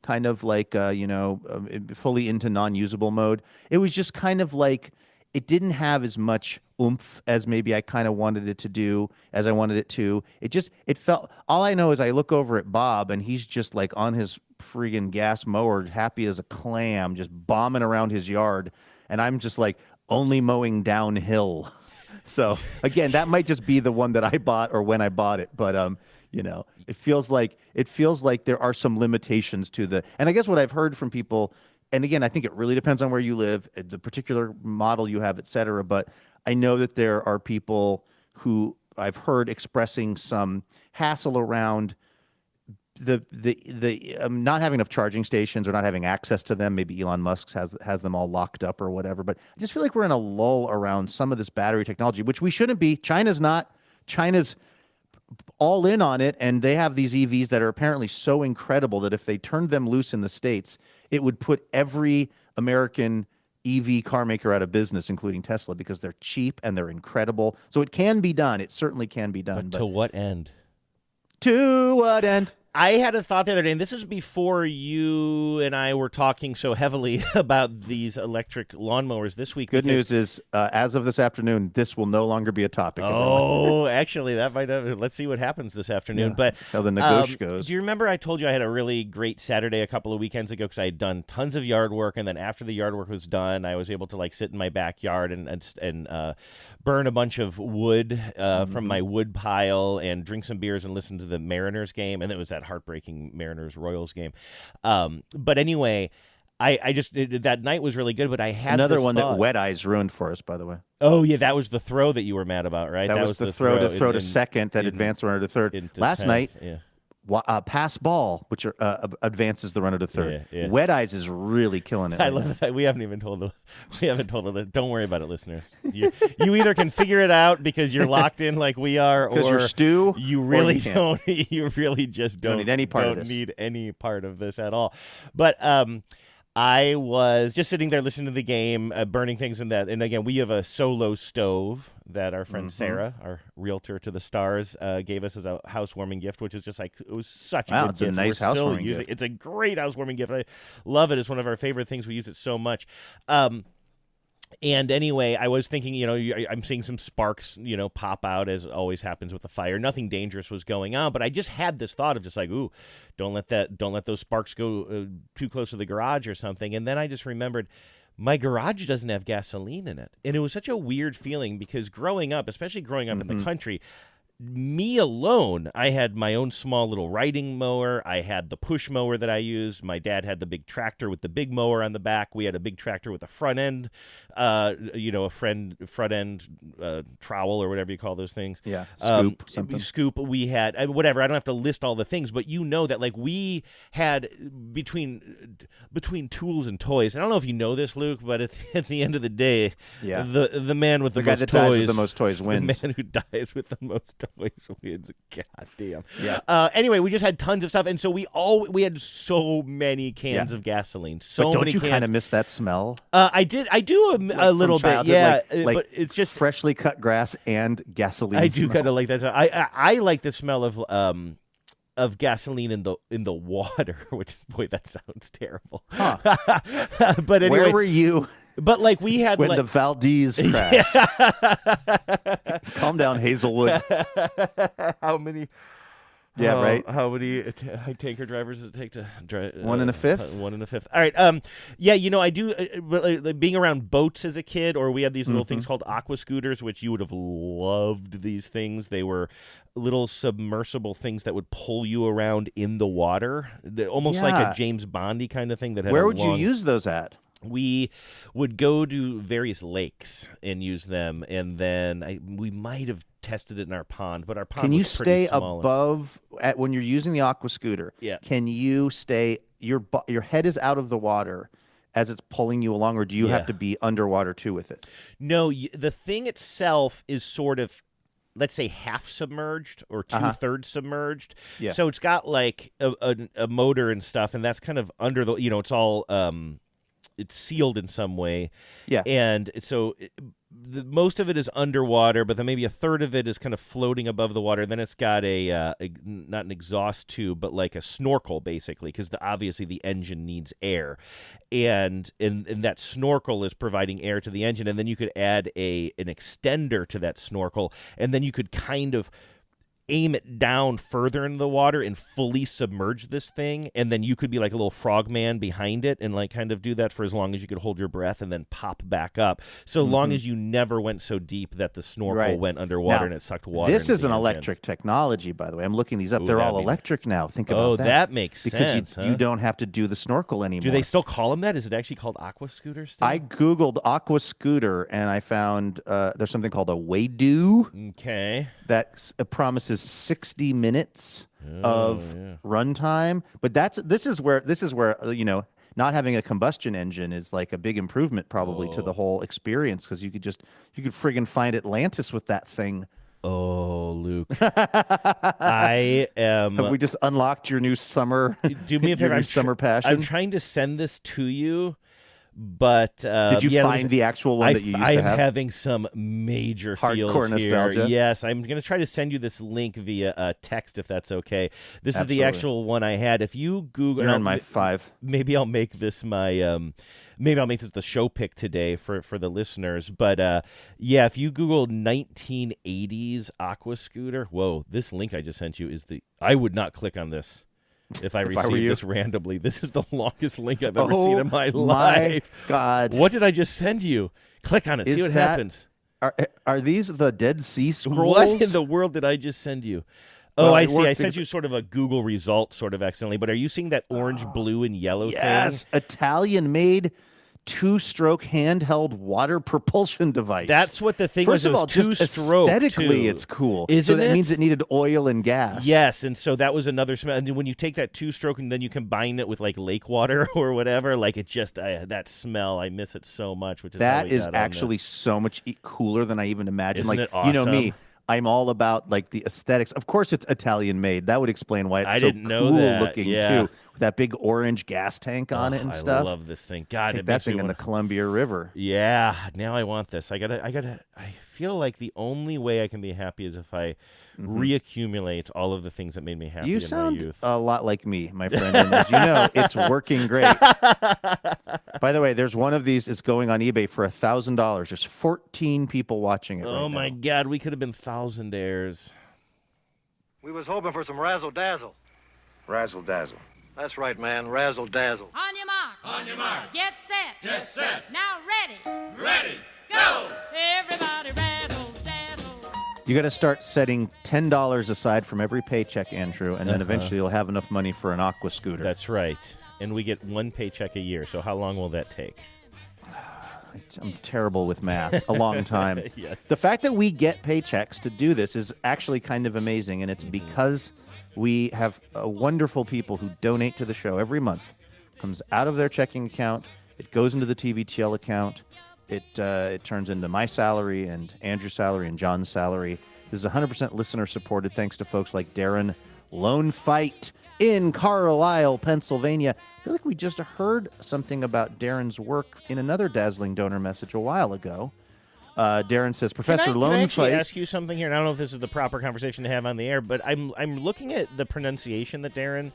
kind of like, fully into non-usable mode. It was just kind of like it didn't have as much oomph as maybe I kind of wanted it to do, as I wanted it to. It felt, all I know is I look over at Bob and he's just like on his friggin' gas mower, happy as a clam, just bombing around his yard. And I'm just like only mowing downhill. So again, that might just be the one that I bought or when I bought it. But, it feels like there are some limitations to and I guess what I've heard from people, and again, I think it really depends on where you live, the particular model you have, et cetera. But I know that there are people who I've heard expressing some hassle around the not having enough charging stations or not having access to them. Maybe Elon Musk has them all locked up or whatever. But I just feel like we're in a lull around some of this battery technology, which we shouldn't be. China's not. China's all in on it, and they have these EVs that are apparently so incredible that if they turned them loose in the States, it would put every American EV car maker out of business, including Tesla, because they're cheap and they're incredible. So it can be done. It certainly can be done. But to what end? To what end? I had a thought the other day, and this is before you and I were talking so heavily about these electric lawnmowers this week. Good news is, as of this afternoon, this will no longer be a topic. Oh, actually, that might have. Let's see what happens this afternoon. Yeah, but how the negotiation goes. Do you remember I told you I had a really great Saturday a couple of weekends ago because I had done tons of yard work, and then after the yard work was done, I was able to sit in my backyard and burn a bunch of wood from my wood pile and drink some beers and listen to the Mariners game, and it was that heartbreaking Mariners-Royals game. But anyway, I just that night was really good, but I had another this one thought. that Wet Eyes ruined for us, by the way. Oh, yeah, that was the throw that you were mad about, right? That was the throw to second that advanced the runner to third. Last 10th, night, yeah. Pass ball, which advances the runner to third. Yeah. Wet Eyes is really killing it. I love the fact we haven't even told the. Don't worry about it, listeners. You either can figure it out because you're locked in like we are, or you're Stu, you really you don't. You really just don't need any part of this. Don't need any part of this at all. But I was just sitting there listening to the game, burning things in that. And again, we have a solo stove that our friend Sarah, our realtor to the stars, gave us as a housewarming gift, which is just it was such a good it's gift. a nice housewarming gift. It's a great housewarming gift. I love it. It's one of our favorite things. We use it so much. And anyway, I was thinking, I'm seeing some sparks, pop out as always happens with a fire. Nothing dangerous was going on, but I just had this thought of just ooh, don't let those sparks go too close to the garage or something. And then I just remembered my garage doesn't have gasoline in it. And it was such a weird feeling because especially growing up in the country, me alone, I had my own small little riding mower. I had the push mower that I used. My dad had the big tractor with the big mower on the back. We had a big tractor with a front end, front end trowel or whatever you call those things. Yeah, scoop. We had whatever. I don't have to list all the things, but that we had between tools and toys. I don't know if you know this, Luke, but at the end of the day, the man with the guy most that toys, dies with the most toys wins. The man who dies with the most toys wins. God damn. Yeah. Anyway, we just had tons of stuff, and so we had so many cans of gasoline. But don't you kind of miss that smell? I do a little bit. Yeah, but it's just freshly cut grass and gasoline. I do kind of like that. So I like the smell of gasoline in the water, which boy, that sounds terrible. Huh. But anyway, where were you? But we had when the Valdez crash. Calm down, Hazelwood. How many? Yeah, right. How many tanker drivers does it take to drive? 1 1/5. 1 1/5. All right. I do. Being around boats as a kid, or we had these little things called aqua scooters, which you would have loved. These things, they were little submersible things that would pull you around in the water, almost like a James Bondy kind of thing. Where would you use those at? We would go to various lakes and use them, and then we might have tested it in our pond, but our pond was pretty small. Can you stay above when you're using the aqua scooter? Yeah. Can you stay? Your head is out of the water as it's pulling you along, or do you have to be underwater too with it? No, the thing itself is sort of, let's say, half submerged or 2/3 submerged. Yeah. So it's got like a motor and stuff, and that's kind of under the. It's all. it's sealed in some way. Yeah. And so most of it is underwater, but then maybe a third of it is kind of floating above the water. Then it's got a not an exhaust tube, but like a snorkel, basically, because obviously the engine needs air, and that snorkel is providing air to the engine. And then you could add an extender to that snorkel, and then you could kind of aim it down further into the water and fully submerge this thing, and then you could be like a little frogman behind it and like kind of do that for as long as you could hold your breath and then pop back up, so long as you never went so deep that the snorkel went underwater now, and it sucked water. This is an engine. electric technology, by the way. I'm looking these up. They're all electric now. Think about that. That makes because sense. you don't have to do the snorkel anymore. Do they still call them that? Is it actually called aqua scooter still? I Googled aqua scooter, and I found there's something called a Waydo. Okay. That promises 60 minutes of runtime. But this is where not having a combustion engine is like a big improvement probably to the whole experience, because you could friggin' find Atlantis with that thing. Oh, Luke. I am. Have we just unlocked your new summer? Do me a favor. Summer passion. I'm trying to send this to you, but did you find the actual one that you used to have? I am having some major hardcore feels nostalgia. Here. Yes, I'm going to try to send you this link via text if that's okay. This is the actual one I had. If you Google, you're on my 5. Maybe I'll make this my. Maybe I'll make this the show pick today for the listeners. But yeah, if you Google 1980s aqua scooter, whoa, this link I just sent you is I would not click on this. If I received this randomly, this is the longest link I've ever seen in my life. My God. What did I just send you? Click on it. See what happens. Are these the Dead Sea Scrolls? What in the world did I just send you? Oh, I see. I sent you sort of a Google result sort of accidentally, but are you seeing that orange, blue, and yellow thing? Yes, Italian-made 2-stroke handheld water propulsion device. That's what the thing was. First of all, just aesthetically, it's cool. Isn't so that means it needed oil and gas. Yes, and so that was another smell. And when you take that 2-stroke and then you combine it with like lake water or whatever, like it just that smell, I miss it so much. Which is that is actually so much cooler than I even imagined. Isn't like it awesome? You know me. I'm all about like the aesthetics. Of course, it's Italian made. That would explain why it's so didn't know cool that. looking too, with that big orange gas tank on it and stuff. I love this thing. God, take that thing in the Columbia River. Yeah, now I want this. I feel like the only way I can be happy is if I reaccumulate all of the things that made me happy in my youth. You sound a lot like me, my friend. And as you know, it's working great. By the way, there's one of these is going on eBay for $1,000. There's 14 people watching it. Oh my God, we could have been thousandaires. We was hoping for some razzle dazzle. Razzle dazzle. That's right, man. Razzle dazzle. On your mark. On your mark. Get set. Get set. Now ready. Ready. Go. Everybody razzle dazzle. You got to start setting $10 aside from every paycheck, Andrew, and then eventually you'll have enough money for an aqua scooter. That's right. And we get one paycheck a year. So how long will that take? I'm terrible with math. A long time. Yes. The fact that we get paychecks to do this is actually kind of amazing, and it's because we have wonderful people who donate to the show every month. It comes out of their checking account. It goes into the TBTL account. It turns into my salary and Andrew's salary and John's salary. This is 100% listener supported, thanks to folks like Darren Lone Fight in Carlisle, Pennsylvania. I feel like we just heard something about Darren's work in another dazzling donor message a while ago. Darren says, Professor Lone Can I actually Fight. ask you something here? And I don't know if this is the proper conversation to have on the air, but I'm looking at the pronunciation that Darren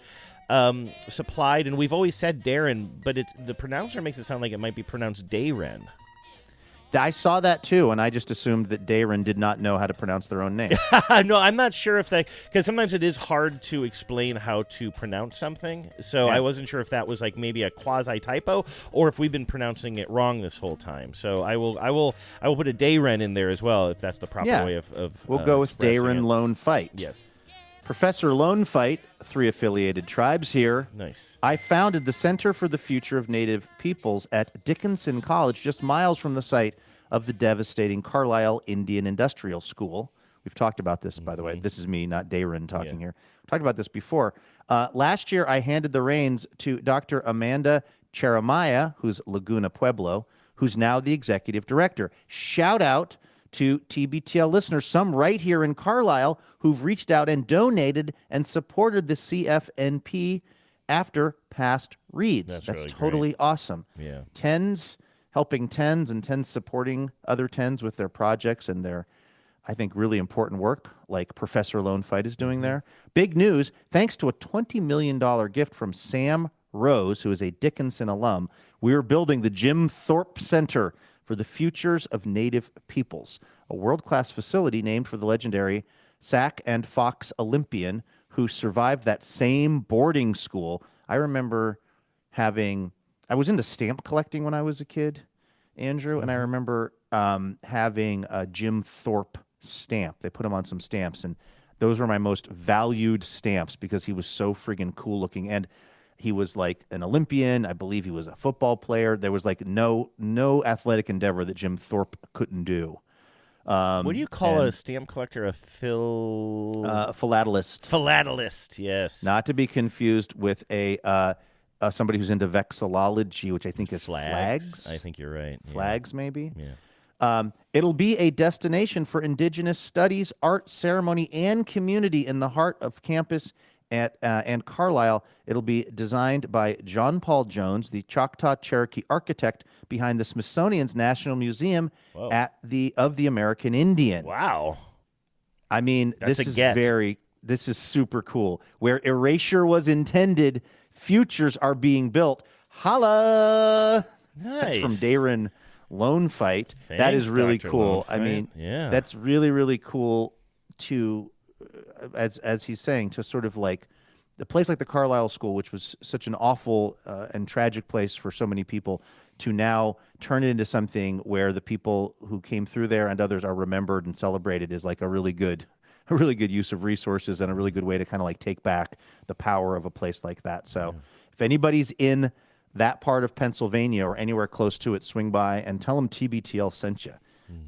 supplied, and we've always said Darren, but the pronouncer makes it sound like it might be pronounced Darren. I saw that too, and I just assumed that Darren did not know how to pronounce their own name. No, I'm not sure if that, because sometimes it is hard to explain how to pronounce something. So I wasn't sure if that was like maybe a quasi typo, or if we've been pronouncing it wrong this whole time. So I will put a Darren in there as well, if that's the proper way of we'll go with Darren Lone Fight. Yes. Professor Lone Fight, 3 affiliated tribes here. Nice. I founded the Center for the Future of Native Peoples at Dickinson College, just miles from the site of the devastating Carlisle Indian Industrial School. We've talked about this, by the way. This is me, not Darren, talking here. We talked about this before. Last year, I handed the reins to Dr. Amanda Cheremiah, who's Laguna Pueblo, who's now the executive director. Shout out to TBTL listeners, some right here in Carlisle, who've reached out and donated and supported the CFNP after past reads. That's That's really totally awesome. Yeah. Tens, helping tens, and tens supporting other tens with their projects and their, I think, really important work like Professor Lone Fight is doing there. Big news, thanks to a $20 million gift from Sam Rose, who is a Dickinson alum, we're building the Jim Thorpe Center for the Futures of Native Peoples, a world-class facility named for the legendary Sac and Fox Olympian who survived that same boarding school. I remember I was into stamp collecting when I was a kid, Andrew, and I remember having a Jim Thorpe stamp. They put him on some stamps, and those were my most valued stamps because he was so friggin' cool looking. And he was like an Olympian. I believe he was a football player. There was like no athletic endeavor that Jim Thorpe couldn't do. What do you call a stamp collector? A philatelist. Philatelist, yes. Not to be confused with somebody who's into vexillology, which I think is flags. I think you're right. Flags, maybe? Yeah. It'll be a destination for indigenous studies, art, ceremony, and community in the heart of campus and Carlisle. It'll be designed by John Paul Jones, the Choctaw Cherokee architect behind the Smithsonian's National Museum of the American Indian. Wow. I mean, That's this is super cool. Where erasure was intended, futures are being built. Holla! Nice. That's from Darren Lone Fight. That is really Dr. cool. Lone I mean, Fight. that's really, really cool to, as he's saying, to sort of like a place like the Carlisle School, which was such an awful and tragic place for so many people, to now turn it into something where the people who came through there and others are remembered and celebrated is like a really good use of resources and a really good way to kind of like take back the power of a place like that. So if anybody's in that part of Pennsylvania or anywhere close to it, swing by and tell them TBTL sent you.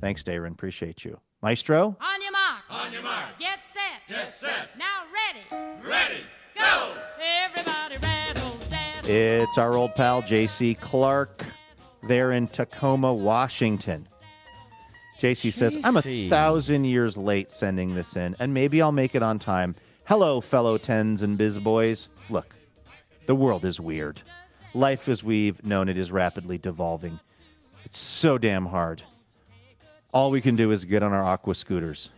Thanks, Darren. Appreciate you. Maestro? On your mark. On your mark. Get set. Get set. Now ready. Ready. Go. Everybody razzle dazzle. It's our old pal, J.C. Clark, there in Tacoma, Washington. JC says, I'm 1,000 years late sending this in, and maybe I'll make it on time. Hello, fellow tens and biz boys. Look, the world is weird. Life as we've known it is rapidly devolving. It's so damn hard. All we can do is get on our aqua scooters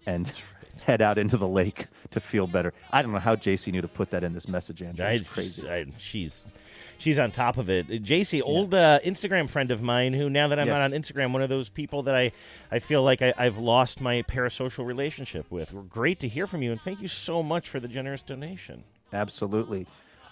and head out into the lake to feel better. I don't know how JC knew to put that in this message, Andrew. It's crazy. She's on top of it. JC, old Instagram friend of mine who, now that I'm not on Instagram, one of those people that I feel like I've lost my parasocial relationship with. We're great to hear from you, and thank you so much for the generous donation. Absolutely.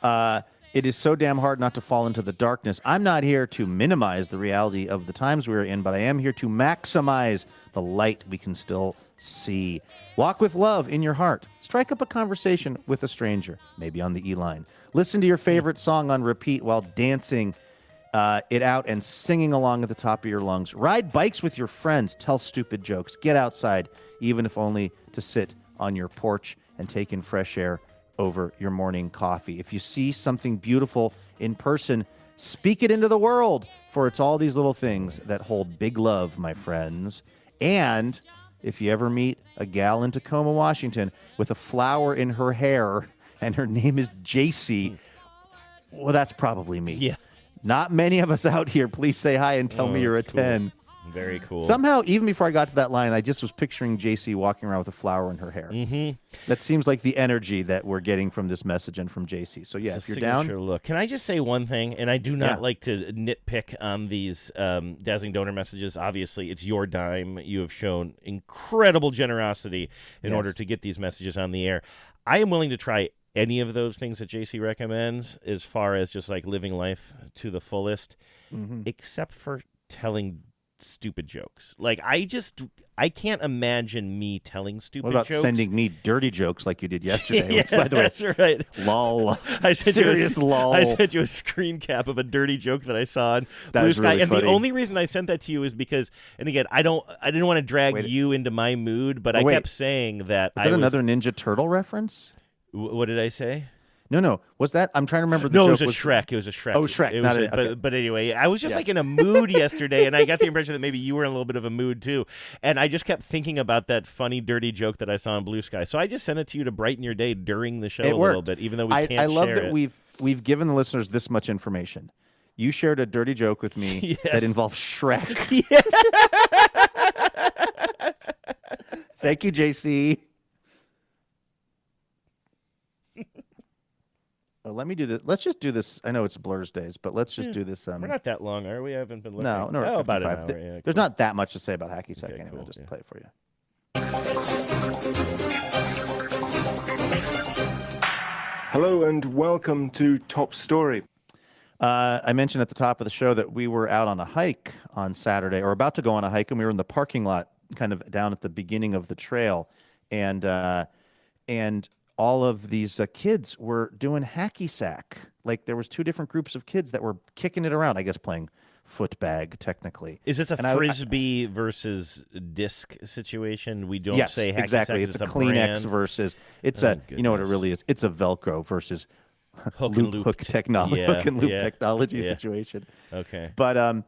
It is so damn hard not to fall into the darkness. I'm not here to minimize the reality of the times we're in, but I am here to maximize the light we can still see. Walk with love in your heart. Strike up a conversation with a stranger, maybe on the E-line. Listen to your favorite song on repeat while dancing it out and singing along at the top of your lungs. Ride bikes with your friends. Tell stupid jokes. Get outside, even if only to sit on your porch and take in fresh air over your morning coffee. If you see something beautiful in person, speak it into the world, for it's all these little things that hold big love, my friends. And if you ever meet a gal in Tacoma, Washington, with a flower in her hair and her name is JC, well, that's probably me. Yeah. Not many of us out here. Please say hi and tell me you're a cool. 10. Very cool. Somehow, even before I got to that line, I just was picturing JC walking around with a flower in her hair. Mm-hmm. That seems like the energy that we're getting from this message and from JC. So, yeah, It's if you're a down. signature look. Can I just say one thing? And I do not like to nitpick on these dazzling donor messages. Obviously, it's your dime. You have shown incredible generosity in order to get these messages on the air. I am willing to try any of those things that JC recommends as far as just like living life to the fullest, except for telling stupid jokes. Like, I can't imagine me telling stupid jokes. What about sending me dirty jokes like you did yesterday? Which, by the way, that's right. Lol. I sent Serious lol. I sent you a screen cap of a dirty joke that I saw on That Blue is Sky. really And funny. the only reason I sent that to you is because, and again, I didn't want to drag you into my mood, but I kept saying that Was that another Ninja Turtle reference? What did I say? No. Was that? I'm trying to remember the No, joke. it was a Shrek. It was a Shrek. Oh, Shrek. It Not was okay. but anyway, I was just like in a mood yesterday, and I got the impression that maybe you were in a little bit of a mood too. And I just kept thinking about that funny, dirty joke that I saw on Blue Sky. So I just sent it to you to brighten your day during the show a little bit, even though we can't I love share that it. we've given the listeners this much information. You shared a dirty joke with me that involves Shrek. Thank you, JC. Let me do this. Let's just do this. I know it's Blur's Days, but let's just do this. We're not that long, are we? I haven't been looking. No, about an hour. There's Cool. not that much to say about Hacky Sack anyway. Cool, I'll just play it for you. Hello and welcome to Top Story. I mentioned at the top of the show that we were out on a hike on Saturday, or about to go on a hike, and we were in the parking lot, kind of down at the beginning of the trail, and all of these kids were doing hacky sack. Like there was two different groups of kids that were kicking it around, I guess playing footbag technically. Is this a frisbee versus disc situation? We don't say hacky exactly. sack. It's a Kleenex brand. versus you know what it really is. It's a Velcro versus hook and loop technology, hook and loop technology situation. Okay, but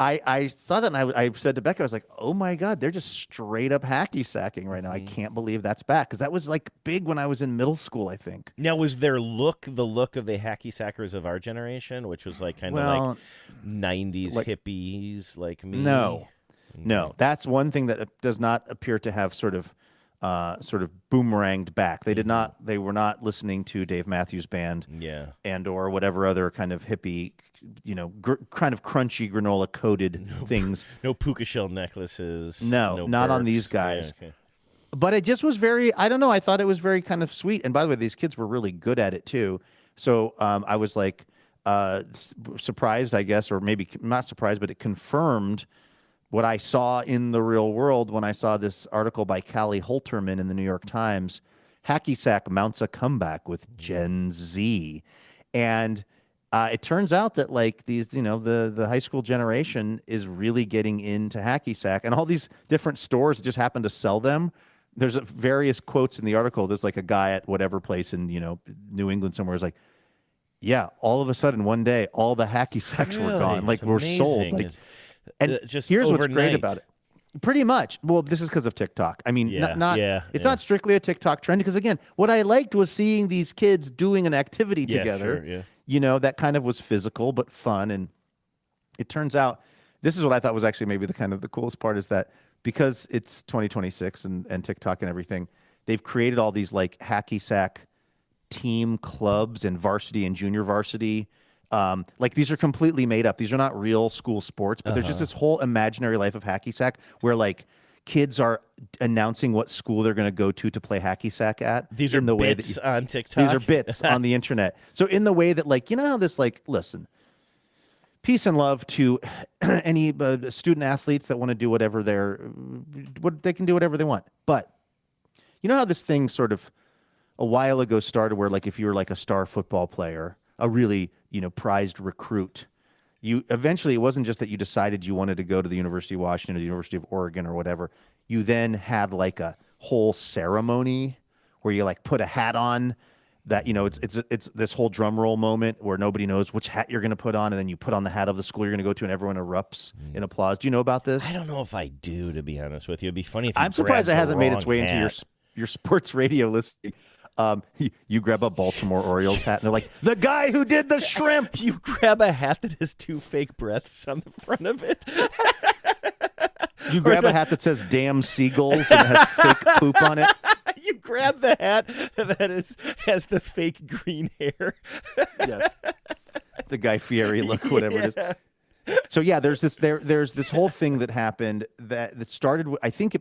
I saw that and I said to Becca, I was like, oh my God, they're just straight up hacky sacking right now. I can't believe that's back because that was like big when I was in middle school, I think. Now, was their look the look of the hacky sackers of our generation, which was like kind of like 90s hippies like me? No, that's one thing that does not appear to have sort of boomeranged back. They did not. They were not listening to Dave Matthews Band, and or whatever other kind of hippie, kind of crunchy granola coated things. No puka shell necklaces. No, not on these guys. Yeah, okay. But it just was very. I don't know. I thought it was very kind of sweet. And by the way, these kids were really good at it too. So I was like surprised, I guess, or maybe not surprised, but it confirmed what I saw in the real world when I saw this article by Callie Holterman in the New York Times. Hacky sack mounts a comeback with Gen Z. And it turns out that like these, the high school generation is really getting into hacky sack, and all these different stores just happen to sell them. There's various quotes in the article. There's like a guy at whatever place in, New England somewhere is like, yeah, all of a sudden one day, all the hacky sacks were gone. Like we're sold. Like, and just here's overnight. What's great about it. Pretty much. Well, this is because of TikTok. I mean, it's not strictly a TikTok trend because, again, what I liked was seeing these kids doing an activity together. Sure, that kind of was physical but fun. And it turns out, this is what I thought was actually maybe the coolest part is that because it's 2026 and TikTok and everything, they've created all these like hacky sack team clubs and varsity and junior varsity. Like these are completely made up. These are not real school sports, but there's just this whole imaginary life of hacky sack where like kids are announcing what school they're going to go to play hacky sack at. These are bits on TikTok. These are bits on the internet. So in the way that like, how this like, listen, peace and love to any student athletes that want to do whatever they can do whatever they want. But you know how this thing sort of a while ago started where like if you were like a star football player, a really, prized recruit, you eventually, it wasn't just that you decided you wanted to go to the University of Washington or the University of Oregon or whatever. You then had like a whole ceremony where you like put a hat on that, it's this whole drum roll moment where nobody knows which hat you're going to put on. And then you put on the hat of the school you're going to go to and everyone erupts in applause. Do you know about this? I don't know if I do, to be honest with you. It'd be funny if you I'm surprised it hasn't made its way hat. into your sports radio listening. You grab a Baltimore Orioles hat, and they're like, the guy who did the shrimp. You grab a hat that has two fake breasts on the front of it. You grab a hat that says damn seagulls and it has fake poop on it. You grab the hat that has the fake green hair. Yes. The Guy Fieri look, whatever it is. So yeah, there's this whole thing that happened that started, I think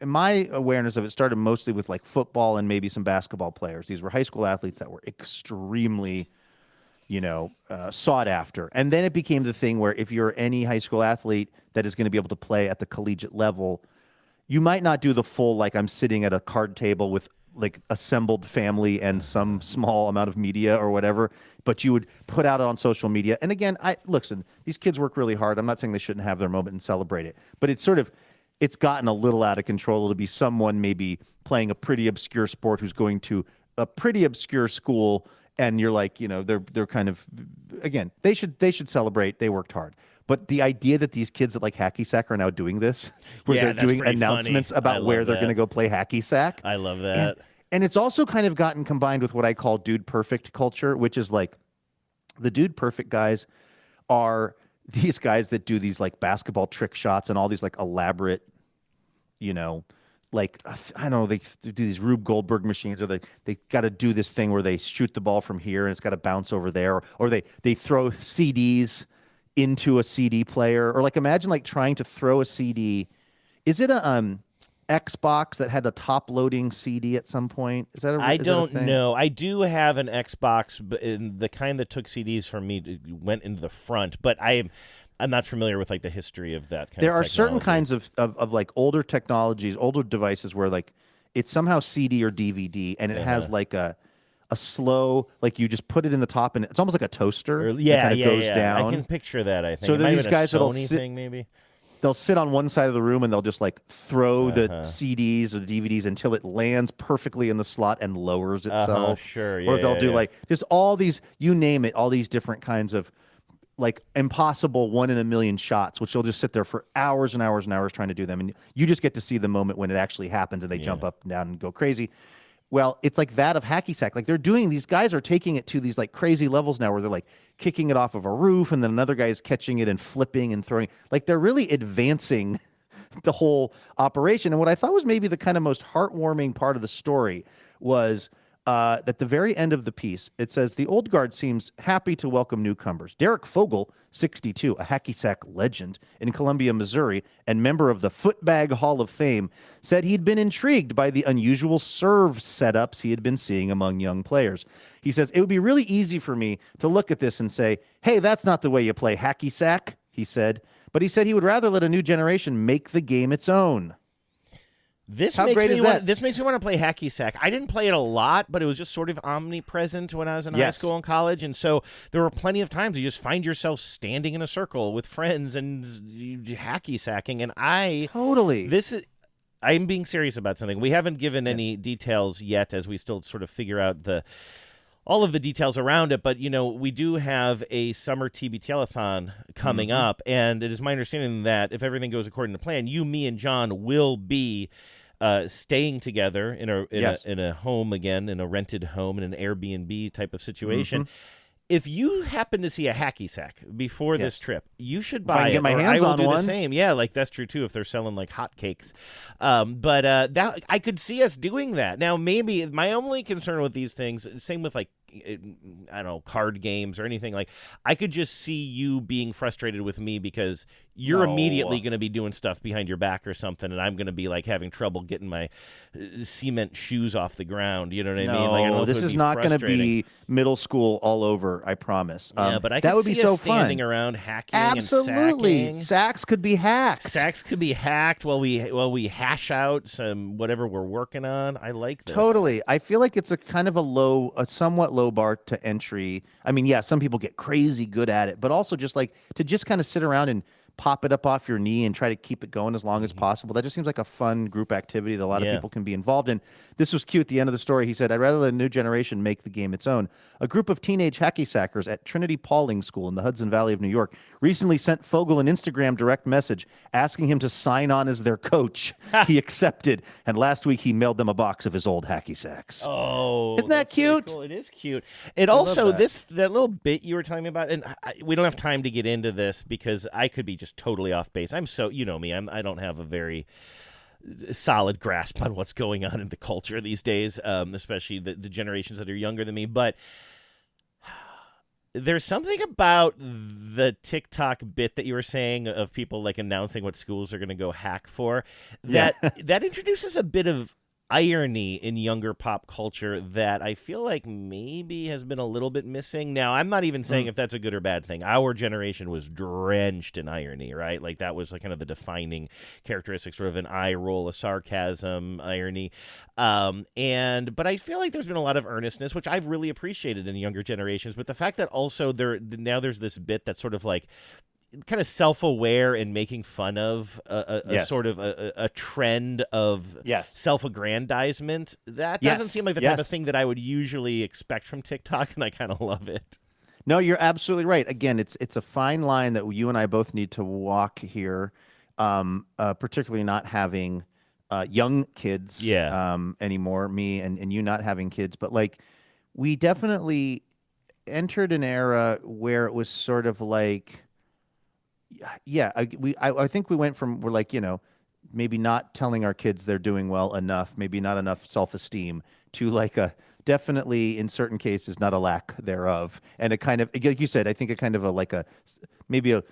in my awareness of it, started mostly with like football and maybe some basketball players. These were high school athletes that were extremely, sought after. And then it became the thing where if you're any high school athlete that is going to be able to play at the collegiate level, you might not do the full, like I'm sitting at a card table with like assembled family and some small amount of media or whatever, but you would put out it on social media. And again, listen, these kids work really hard. I'm not saying they shouldn't have their moment and celebrate it, but it's gotten a little out of control. It'll be someone maybe playing a pretty obscure sport who's going to a pretty obscure school, and you're like, they're kind of, again, they should celebrate. They worked hard. But the idea that these kids at like hacky sack are now doing this, where they're doing announcements about where they're going to go play hacky sack. I love that. And it's also kind of gotten combined with what I call dude perfect culture, which is like, The Dude Perfect guys are these guys that do these like basketball trick shots and all these like elaborate, like I don't know, they do these Rube Goldberg machines, or they got to do this thing where they shoot the ball from here and it's got to bounce over there, or they throw CDs into a CD player, or like imagine like trying to throw a CD. Is it a Xbox that had a top-loading CD at some point? Is that a I is that a don't thing? know. I do have an Xbox, but the kind that took CDs from me went into the front, but I'm not familiar with like the history of that kind There of are certain technology. kinds of like older technologies, older devices where like it's somehow CD or DVD, and it has like a slow, like you just put it in the top, and it's almost like a toaster. Yeah, it kind of yeah, goes yeah. down. I can picture that. I think So it there might are have these been guys a that'll Sony sit. thing, maybe. They'll sit on one side of the room and they'll just like throw the CDs or the DVDs until it lands perfectly in the slot and lowers itself. Sure, Or yeah, they'll yeah, do yeah. like just all these, you name it, all these different kinds of like impossible 1 in a million shots, which they'll just sit there for hours and hours and hours trying to do them. And you just get to see the moment when it actually happens and they jump up and down and go crazy. Well, it's like that of hacky sack. Like these guys are taking it to these like crazy levels now where they're like kicking it off of a roof and then another guy is catching it and flipping and throwing. Like they're really advancing the whole operation. And what I thought was maybe the kind of most heartwarming part of the story was at the very end of the piece, it says, the old guard seems happy to welcome newcomers. Derek Fogel, 62, a hacky sack legend in Columbia, Missouri, and member of the Footbag Hall of Fame, said he'd been intrigued by the unusual serve setups he had been seeing among young players. He says, it would be really easy for me to look at this and say, hey, that's not the way you play hacky sack, he said. But he said he would rather let a new generation make the game its own. How great is that? This makes me want to play hacky sack. I didn't play it a lot, but it was just sort of omnipresent when I was in high school and college, and so there were plenty of times you just find yourself standing in a circle with friends and hacky sacking. And I'm being serious about something. We haven't given any details yet, as we still sort of figure out all of the details around it, but, we do have a summer TBTLathon coming up, and it is my understanding that if everything goes according to plan, you, me, and John will be staying together in a home again, in a rented home, in an Airbnb type of situation. If you happen to see a hacky sack before this trip, you should buy it. Get my hands I will on do one. the same. Yeah, like that's true too. If they're selling like hotcakes, but that I could see us doing that. Now, maybe my only concern with these things, same with like I don't know, card games or anything, like I could just see you being frustrated with me because you're immediately going to be doing stuff behind your back or something, and I'm going to be like having trouble getting my cement shoes off the ground. You know what I mean? Like, I don't know if this it would is be not going to frustrating. be middle school all over, I promise. Yeah, but I that could would see be us so standing fun. around hacking Absolutely. and sacking. Sacks could be hacked. Sacks could be hacked while we hash out some whatever we're working on. I like this. Totally. I feel like it's a kind of a somewhat low bar to entry. I mean, yeah, some people get crazy good at it, but also just like to just kind of sit around and pop it up off your knee and try to keep it going as long as possible. That just seems like a fun group activity that a lot of people can be involved in. This was cute. At the end of the story, he said, I'd rather let a new generation make the game its own. A group of teenage hacky sackers at Trinity Pauling School in the Hudson Valley of New York recently sent Fogel an Instagram direct message asking him to sign on as their coach. He accepted, and last week he mailed them a box of his old hacky sacks. Oh, isn't that cute? Cool. It is cute. It also that little bit you were telling me about, and we don't have time to get into this because I could be just totally off base. I'm so, you know me, I don't have a very solid grasp on what's going on in the culture these days, especially the generations that are younger than me. But there's something about the TikTok bit that you were saying of people like announcing what schools are going to go hack for that introduces a bit of irony in younger pop culture that I feel like maybe has been a little bit missing. Now, I'm not even saying if that's a good or bad thing. Our generation was drenched in irony, right? Like that was like kind of the defining characteristic, sort of an eye roll, a sarcasm, irony. But I feel like there's been a lot of earnestness, which I've really appreciated in younger generations. But the fact that also now there's this bit that's sort of like kind of self-aware and making fun of a sort of a trend of self-aggrandizement. That doesn't seem like the type of thing that I would usually expect from TikTok, and I kind of love it. No, you're absolutely right. Again, it's a fine line that you and I both need to walk here, particularly not having young kids anymore, me and you not having kids. But like we definitely entered an era where it was sort of like, yeah, I think we went from, we're like, maybe not telling our kids they're doing well enough, maybe not enough self-esteem, to like a definitely in certain cases not a lack thereof, and a kind of, like you said, I think a kind of maybe a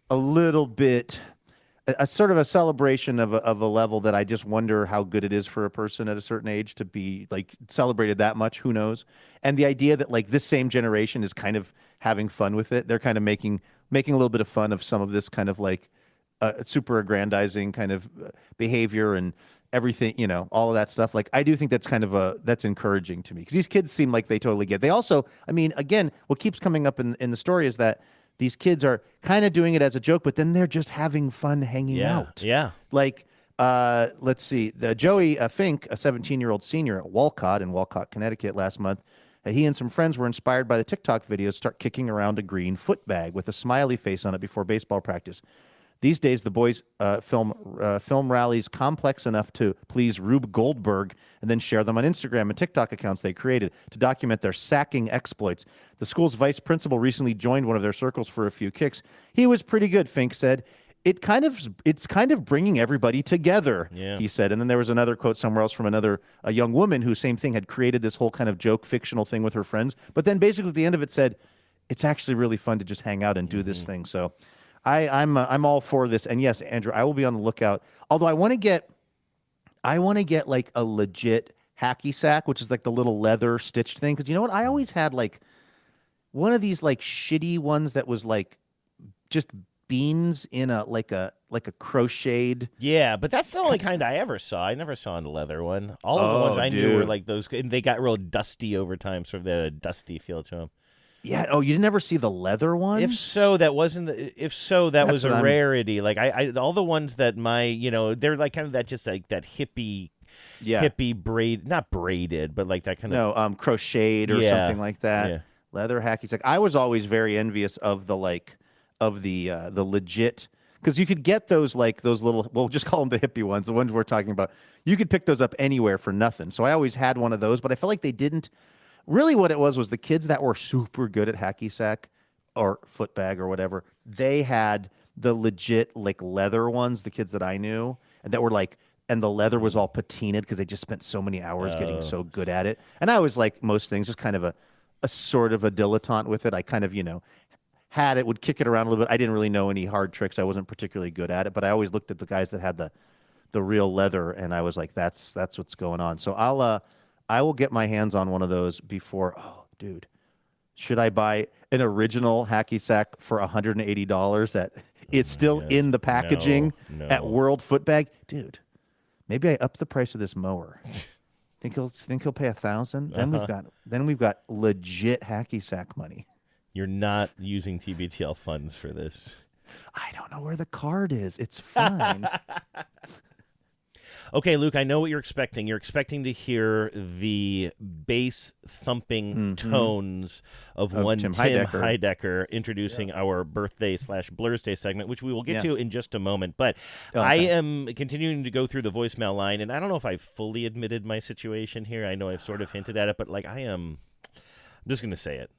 little bit, a sort of a celebration of a level that I just wonder how good it is for a person at a certain age to be like celebrated that much. Who knows? And the idea that like this same generation is kind of having fun with it. They're kind of making a little bit of fun of some of this kind of like super aggrandizing kind of behavior and everything, all of that stuff. Like, I do think that's kind of that's encouraging to me, because these kids seem like they totally get it. They also, I mean, again, what keeps coming up in the story is that these kids are kind of doing it as a joke, but then they're just having fun hanging out. Yeah. Like, let's see, Joey Fink, a 17-year-old senior at Walcott in Walcott, Connecticut last month, he and some friends were inspired by the TikTok video to start kicking around a green foot bag with a smiley face on it before baseball practice. These days, the boys film rallies complex enough to please Rube Goldberg and then share them on Instagram and TikTok accounts they created to document their sacking exploits. The school's vice principal recently joined one of their circles for a few kicks. He was pretty good, Fink said. It's kind of bringing everybody together, he said. And then there was another quote somewhere else from a young woman who, same thing, had created this whole kind of joke, fictional thing with her friends. But then basically at the end of it said, it's actually really fun to just hang out and do this thing. So I'm all for this, and yes, Andrew, I will be on the lookout. Although I want to get like a legit hacky sack, which is like the little leather stitched thing. Because you know what? I always had like one of these like shitty ones that was like just beans in a crocheted. Yeah, but that's the only kind I ever saw. I never saw a leather one. All of the ones I knew were like those, and they got real dusty over time, sort of a dusty feel to them. Yeah. Oh, you didn't ever see the leather one? If so, that was a rarity. Like I all the ones that they're like kind of that, just like that hippie braid, not braided, but like that kind of crocheted or something like that. Yeah. Leather hacky sack. I was always very envious of the legit, because you could get those little, we'll just call them the hippie ones, the ones we're talking about. You could pick those up anywhere for nothing. So I always had one of those, but I felt like they didn't. Really what it was the kids that were super good at hacky sack or foot bag or whatever, they had the legit like leather ones, the kids that I knew, and that were like, and the leather was all patinaed because they just spent so many hours getting so good at it. And I was like most things, just kind of a sort of a dilettante with it. I kind of, had it, would kick it around a little bit. I didn't really know any hard tricks. I wasn't particularly good at it, but I always looked at the guys that had the real leather, and I was like, that's what's going on. So I will get my hands on one of those before. Oh, dude, should I buy an original hacky sack for $180? It's still in the packaging at World Foot Bag, dude. Maybe I up the price of this mower. Think he'll pay $1,000? Then we've got legit hacky sack money. You're not using TBTL funds for this. I don't know where the card is. It's fine. Okay, Luke, I know what you're expecting. You're expecting to hear the bass thumping tones of one Tim Heidecker introducing our birthday/Blur's Day segment, which we will get to in just a moment. But I am continuing to go through the voicemail line, and I don't know if I've fully admitted my situation here. I know I've sort of hinted at it, but like I'm just going to say it.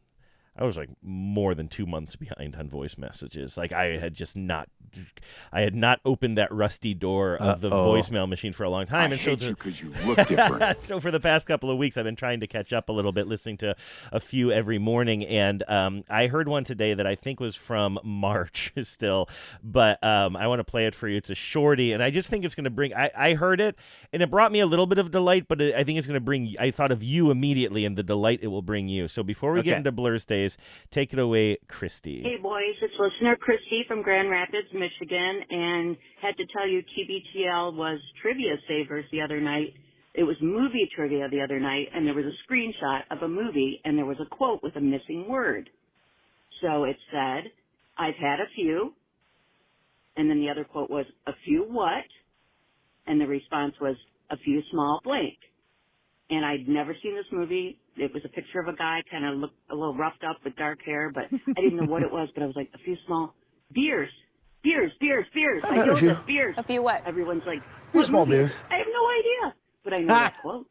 I was like more than 2 months behind on voice messages. Like I had not opened that rusty door of the voicemail machine for a long time. I hate you because you look different. So for the past couple of weeks, I've been trying to catch up a little bit, listening to a few every morning. And I heard one today that I think was from March still, but I want to play it for you. It's a shorty, and I just think it's going to bring, I heard it, and it brought me a little bit of delight, but I think it's going to bring, I thought of you immediately and the delight it will bring you. So before we get into Blur's Day, take it away, Christy. Hey, boys. It's listener Christy from Grand Rapids, Michigan, and had to tell you TBTL was Trivia Savers the other night. It was movie trivia the other night, and there was a screenshot of a movie, and there was a quote with a missing word. So it said, I've had a few, and then the other quote was, a few what? And the response was, a few small blank. And I'd never seen this movie. It was a picture of a guy, kind of looked a little roughed up with dark hair, but I didn't know what it was, but I was like, a few small beers. I know this, beers. A few what? Everyone's like, few small beers. I have no idea, but I know that quote.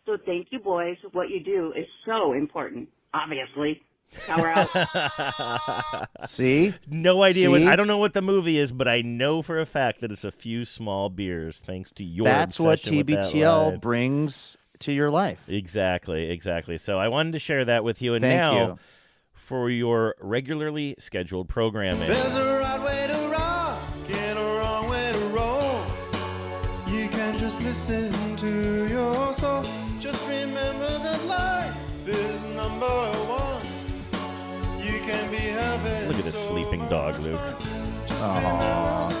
So thank you, boys. What you do is so important, obviously. Now we're out. See? No idea. See? I don't know what the movie is, but I know for a fact that it's a few small beers, thanks to your That's what obsession with that TBTL line. brings to your life. Exactly. So I wanted to share that with you. And Thank now, you. for your regularly scheduled programming. There's a right way to rock and a wrong way to roll. You can just listen to your soul. Just remember that life is number one. You can be happy. Look at this sleeping dog, Luke. Aww.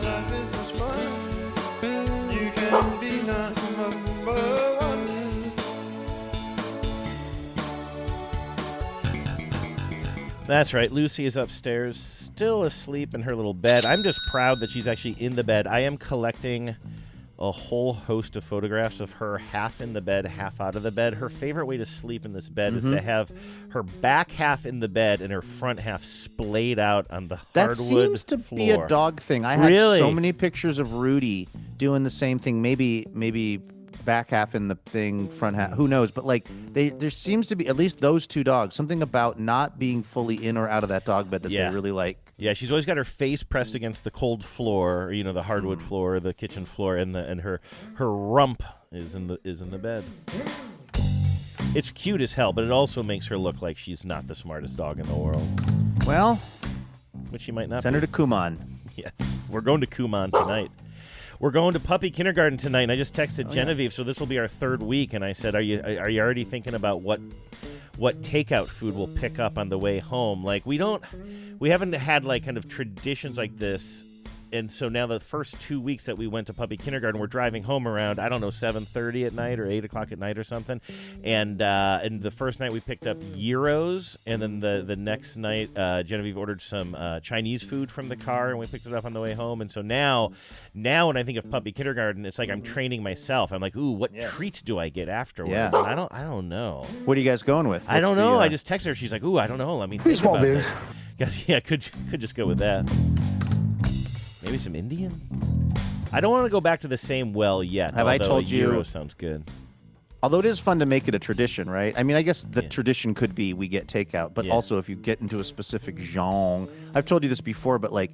Life is much fun. You can be number one. That's right. Lucy is upstairs, still asleep in her little bed. I'm just proud that she's actually in the bed. I am collecting a whole host of photographs of her half in the bed, half out of the bed. Her favorite way to sleep in this bed is to have her back half in the bed and her front half splayed out on the That hardwood seems to floor. be a dog thing. I had Really? so many pictures of Rudy doing the same thing. Maybe back half in the thing, front half. Who knows? But like, there seems to be at least those two dogs. Something about not being fully in or out of that dog bed that they really like. Yeah, she's always got her face pressed against the cold floor, the hardwood floor, the kitchen floor, and her rump is in the bed. It's cute as hell, but it also makes her look like she's not the smartest dog in the world. Well, which she might not. Send be. her to Kumon. Yes, we're going to Kumon tonight. We're going to puppy kindergarten tonight, and I just texted Genevieve, so this will be our third week, and I said, are you already thinking about what takeout food we'll pick up on the way home? Like, we haven't had like kind of traditions like this, and so now the first 2 weeks that we went to puppy kindergarten, we're driving home around 7:30 at night or 8 o'clock at night or something, and the first night we picked up gyros, and then the next night Genevieve ordered some Chinese food from the car, and we picked it up on the way home. And so now when I think of puppy kindergarten, it's like I'm training myself. I'm like, ooh, what treat do I get afterwards? Yeah. And I don't know. What are you guys going with? I don't know. I just texted her. She's like, ooh, I don't know. Let me think about this. Yeah, could just go with that. Maybe some Indian? I don't want to go back to the same well yet. Have I told you? Gyro sounds good. Although it is fun to make it a tradition, right? I mean, I guess the tradition could be we get takeout, but also if you get into a specific genre. I've told you this before, but like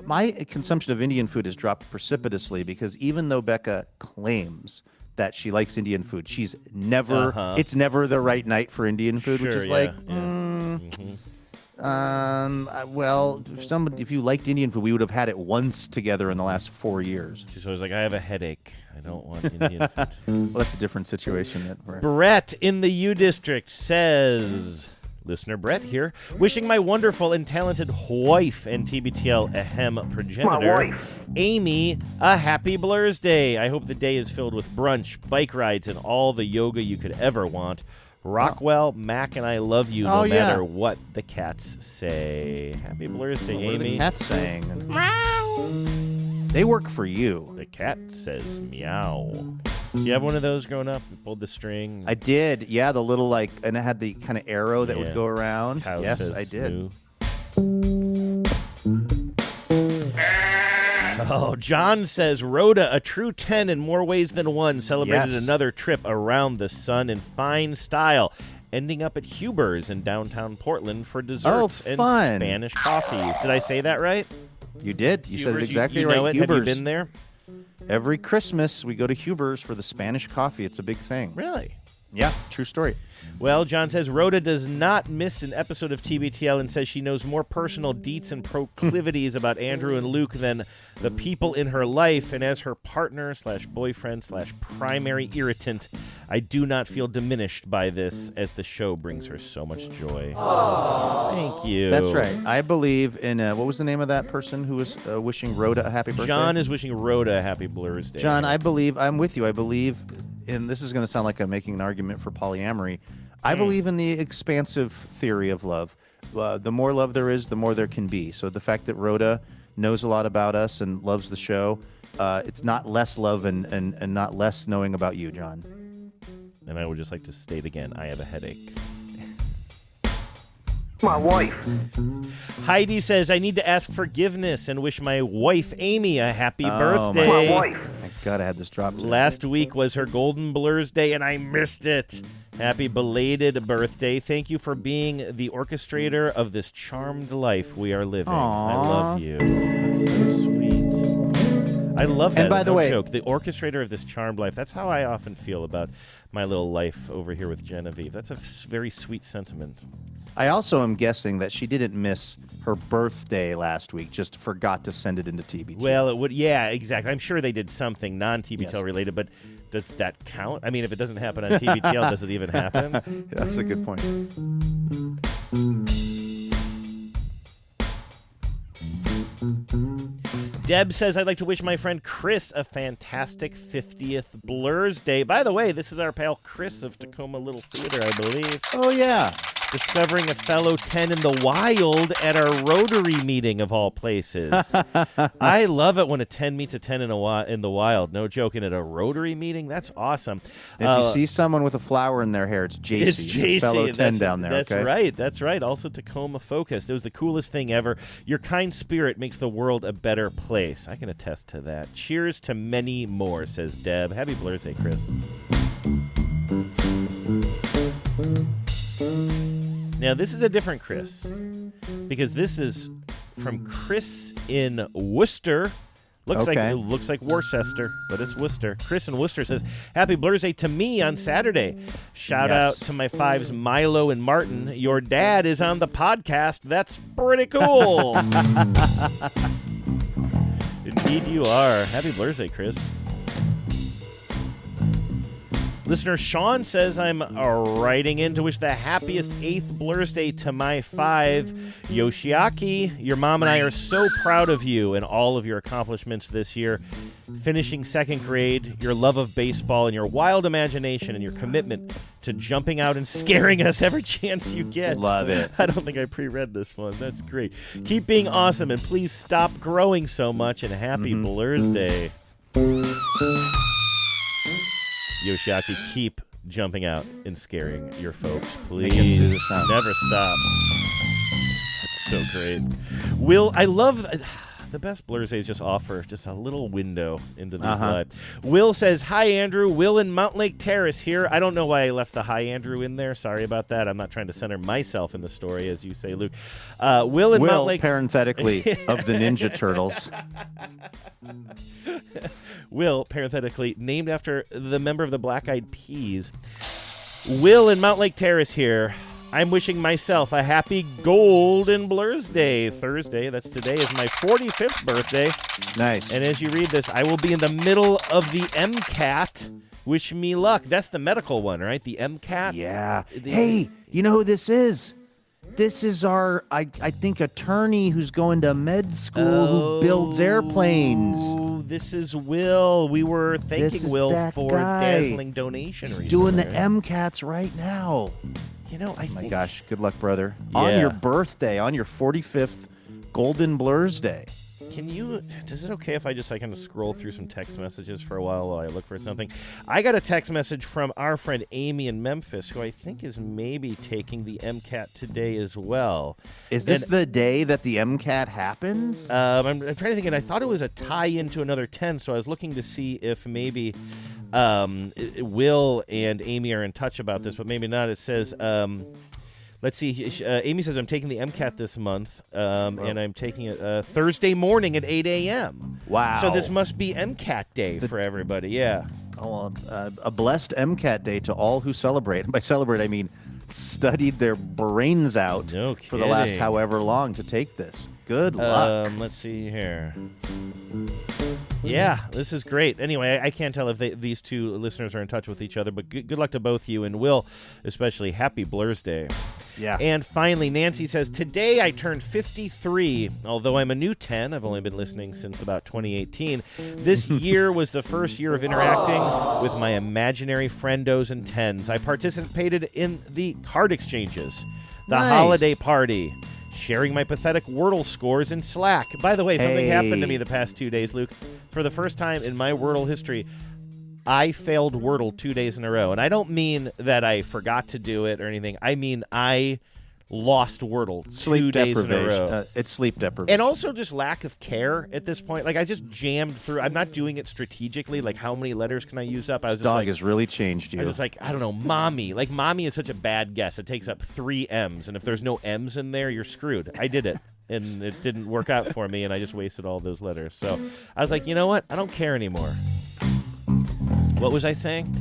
my consumption of Indian food has dropped precipitously because even though Becca claims that she likes Indian food, she's never. It's never the right night for Indian food, which is well, if you liked Indian food, we would have had it once together in the last 4 years. She's always like, I have a headache. I don't want Indian food. Well, that's a different situation. Brett in the U District says, listener Brett here, wishing my wonderful and talented wife and TBTL ahem progenitor, Amy, a happy Blur's Day. I hope the day is filled with brunch, bike rides, and all the yoga you could ever want. Rockwell, Mac, and I love you no matter what the cats say. Happy Blur's Day, What Amy. are the cats saying? They work for you. The cat says meow. Do you have one of those growing up? You pulled the string? I did. Yeah, the little and it had the kind of arrow that would go around. Cow Yes, says I did. moo. Oh, John says, Rhoda, a true 10 in more ways than one, celebrated another trip around the sun in fine style, ending up at Huber's in downtown Portland for desserts and Spanish coffees. Did I say that right? You did. You said it Huber's, exactly you right. know it? Huber's. Have you been there? Every Christmas, we go to Huber's for the Spanish coffee. It's a big thing. Really? Yeah, true story. Well, John says, Rhoda does not miss an episode of TBTL and says she knows more personal deets and proclivities about Andrew and Luke than the people in her life. And as her partner / boyfriend / primary irritant, I do not feel diminished by this as the show brings her so much joy. Aww. Thank you. That's right. I believe in, what was the name of that person who was wishing Rhoda a happy birthday? John is wishing Rhoda a happy Blur's Day. John, I'm with you. I believe, and this is going to sound like I'm making an argument for polyamory. I believe in the expansive theory of love. The more love there is, the more there can be. So the fact that Rhoda knows a lot about us and loves the show, it's not less love and not less knowing about you, John. And I would just like to state again, I have a headache. My wife. Heidi says, I need to ask forgiveness and wish my wife, Amy, a happy birthday. My wife. Thank God I had this drop today. Last week was her Golden Blur's Day, and I missed it. Happy belated birthday. Thank you for being the orchestrator of this charmed life we are living. Aww. I love you. That's so sweet. I love that. And by the way, joke, the orchestrator of this charmed life. That's how I often feel about my little life over here with Genevieve. That's a very sweet sentiment. I also am guessing that she didn't miss her birthday last week, just forgot to send it into TBTL. Well, it would, yeah, exactly. I'm sure they did something non-TBTL related, but does that count? I mean, if it doesn't happen on TBTL, does it even happen? Yeah, that's a good point. Deb says, I'd like to wish my friend Chris a fantastic 50th Blur's Day. By the way, this is our pal Chris of Tacoma Little Theater, I believe. Oh, yeah. Discovering a fellow 10 in the wild at our Rotary meeting, of all places. I love it when a 10 meets a 10 in the wild. No joking, at a Rotary meeting. That's awesome. If you see someone with a flower in their hair, it's JC. It's JC. Fellow 10 down there, That's okay? right. That's right. Also Tacoma focused. It was the coolest thing ever. Your kind spirit makes the world a better place. I can attest to that. Cheers to many more, says Deb. Happy Blur's Day, Chris. Now, this is a different Chris, because this is from Chris in Worcester. Looks like Worcester, but it's Worcester. Chris in Worcester says, Happy Blur's Day to me on Saturday. Shout out to my fives, Milo and Martin. Your dad is on the podcast. That's pretty cool. Indeed you are. Happy Blur's Day, Chris. Listener Sean says, I'm writing in to wish the happiest 8th Blur's Day to my 5. Yoshiaki, your mom and I are so proud of you and all of your accomplishments this year. Finishing 2nd grade, your love of baseball, and your wild imagination and your commitment to jumping out and scaring us every chance you get. Love it. I don't think I pre-read this one. That's great. Keep being awesome, and please stop growing so much, and happy Blur's Day. Yoshiaki, keep jumping out and scaring your folks, please. Never stop. That's so great. I love the best Blur's Days just offer just a little window into these lives. Will says, hi, Andrew. Will in Mountain Lake Terrace here. I don't know why I left the hi, Andrew in there. Sorry about that. I'm not trying to center myself in the story, as you say, Luke. Will in Mountain Lake... parenthetically, of the Ninja Turtles. Will, parenthetically, named after the member of the Black Eyed Peas. Will in Mountain Lake Terrace here. I'm wishing myself a happy Golden Blur's Day. Thursday, that's today, is my 45th birthday. Nice. And as you read this, I will be in the middle of the MCAT. Wish me luck. That's the medical one, right? The MCAT? Yeah. Hey, you know who this is? This is our, I think, attorney who's going to med school who builds airplanes. Oh, this is Will. We were thanking Will for dazzling donation. He's doing the MCATs right now. You know, oh my gosh, good luck, brother. Yeah. On your birthday, on your 45th Golden Blur's Day. Is it okay if I just kind of scroll through some text messages for a while I look for something? I got a text message from our friend Amy in Memphis, who I think is maybe taking the MCAT today as well. Is this the day that the MCAT happens? I'm trying to think, and I thought it was a tie-in to another 10, so I was looking to see if maybe Will and Amy are in touch about this, but maybe not. It says... let's see. Amy says, I'm taking the MCAT this month, and I'm taking it Thursday morning at 8 a.m. Wow. So this must be MCAT day for everybody, yeah. Oh, a blessed MCAT day to all who celebrate. And by celebrate, I mean studied their brains out for the last however long to take this. Good luck. Let's see here. Yeah, this is great. Anyway, I can't tell if these two listeners are in touch with each other, but good luck to both you, and Will, especially happy Blur's Day. Yeah. And finally, Nancy says, today I turned 53. Although I'm a new 10, I've only been listening since about 2018. This year was the first year of interacting with my imaginary friendos and 10s. I participated in the card exchanges, the holiday party, sharing my pathetic Wordle scores in Slack. By the way, something happened to me the past 2 days, Luke. For the first time in my Wordle history, I failed Wordle 2 days in a row. And I don't mean that I forgot to do it or anything. I mean, I lost Wordle 2 Sleep days in a deprivation. row. It's sleep deprivation. And also just lack of care at this point. Like, I just jammed through. I'm not doing it strategically. Like, how many letters can I use up? This dog has really changed you. I was just like, I don't know, mommy. Like, mommy is such a bad guess. It takes up 3 M's, and if there's no M's in there, you're screwed. I did it, and it didn't work out for me, and I just wasted all those letters. So I was like, you know what? I don't care anymore. What was I saying?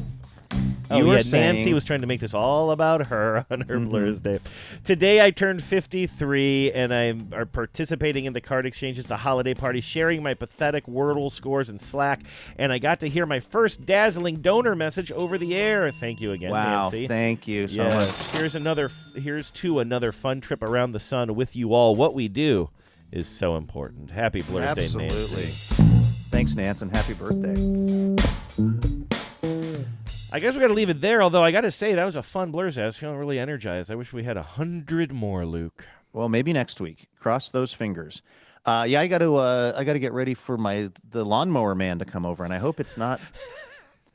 You were saying Nancy was trying to make this all about her on her Blur's Day. Today I turned 53, and I'm participating in the card exchanges, the holiday party, sharing my pathetic Wordle scores in Slack, and I got to hear my first dazzling donor message over the air. Thank you again, Nancy. Thank you so much. Here's to another fun trip around the sun with you all. What we do is so important. Happy Blur's Day, Nancy. Absolutely. Thanks, Nance, and happy birthday. I guess we got to leave it there, although I got to say, that was a fun Blur's Day. I was feeling really energized. I wish we had 100 more, Luke. Well, maybe next week. Cross those fingers. I got to get ready for the lawnmower man to come over, and I hope it's not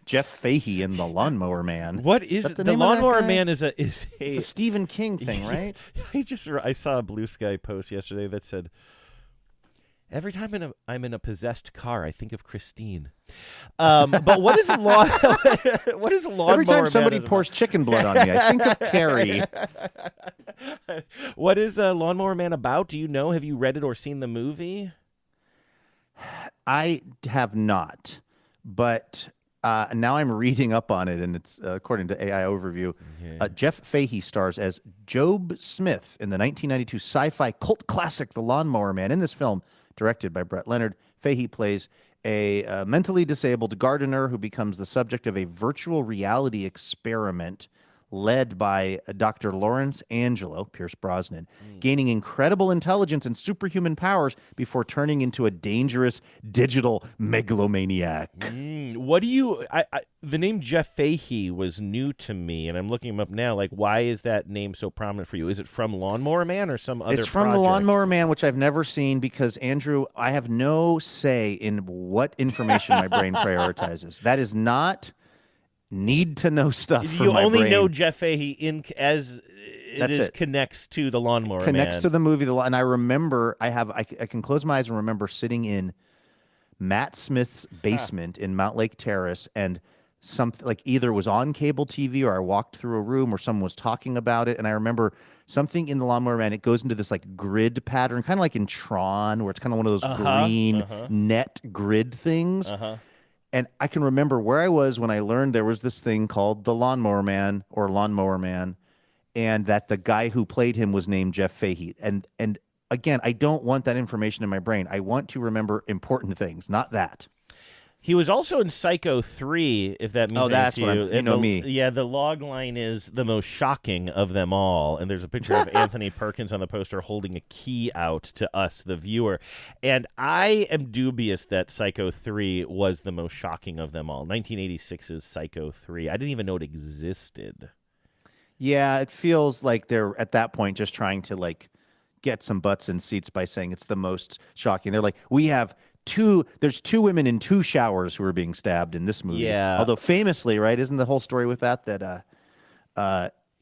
Jeff Fahey and the lawnmower man. What is it? The lawnmower man is it's a Stephen King thing, right? I saw a Blue Sky post yesterday that said, every time I'm in a possessed car, I think of Christine. But what is what is lawnmower? Every time somebody pours chicken blood on me, I think of Carrie. What is Lawnmower Man about? Do you know? Have you read it or seen the movie? I have not, but now I'm reading up on it, and it's according to AI Overview. Jeff Fahey stars as Job Smith in the 1992 sci-fi cult classic, The Lawnmower Man. In this film, directed by Brett Leonard, Fahey plays a mentally disabled gardener who becomes the subject of a virtual reality experiment led by Dr. Lawrence Angelo, Pierce Brosnan, gaining incredible intelligence and superhuman powers before turning into a dangerous digital megalomaniac. What do you... the name Jeff Fahey was new to me, and I'm looking him up now. Like, why is that name so prominent for you? Is it from Lawnmower Man or some other It's from project? The Lawnmower Man, which I've never seen because, Andrew, I have no say in what information my brain prioritizes. That is not... need to know stuff. You only brain. know Jeff Fahey as it connects to the Lawnmower Man. Connects to the movie, and I remember I can close my eyes and remember sitting in Matt Smith's basement in Mount Lake Terrace, and something like either was on cable TV or I walked through a room where someone was talking about it, and I remember something in the Lawnmower Man. It goes into this like grid pattern, kind of like in Tron, where it's kind of one of those green net grid things. And I can remember where I was when I learned there was this thing called the Lawnmower Man or Lawnmower Man, and that the guy who played him was named Jeff Fahey. And again, I don't want that information in my brain. I want to remember important things, not that. He was also in Psycho 3, if that means anything that's to what you. you know me. Yeah, the log line is the most shocking of them all. And there's a picture of Anthony Perkins on the poster holding a key out to us, the viewer. And I am dubious that Psycho 3 was the most shocking of them all. 1986's Psycho 3. I didn't even know it existed. Yeah, it feels like they're at that point just trying to like get some butts in seats by saying it's the most shocking. They're like, there's 2 women in 2 showers who are being stabbed in this movie. Yeah. Although famously, right, isn't the whole story with that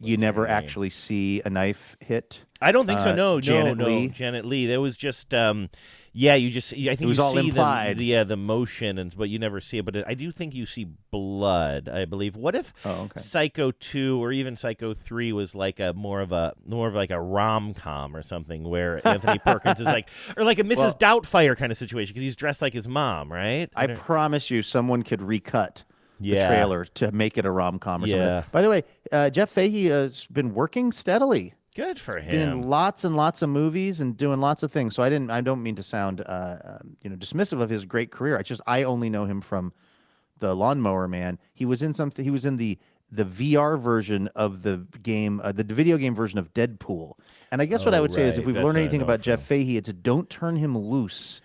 you never actually see a knife hit? I don't think so. No, Janet Leigh. Janet Leigh. There was just, I think it was all see implied. the motion, but you never see it. But I do think you see blood, I believe. What if Psycho 2 or even Psycho 3 was like more of like a rom-com or something where Anthony Perkins is like, or like a Mrs. Doubtfire kind of situation because he's dressed like his mom, right? I promise you someone could recut the trailer to make it a rom-com or something. By the way, Jeff Fahey has been working steadily. Good for him. Been in lots and lots of movies and doing lots of things. So I don't mean to sound dismissive of his great career. I only know him from the Lawnmower Man. He was in something. He was in the VR version of the game, the video game version of Deadpool. And I guess what I would say is, if we've learned anything about Jeff Fahey, it's don't turn him loose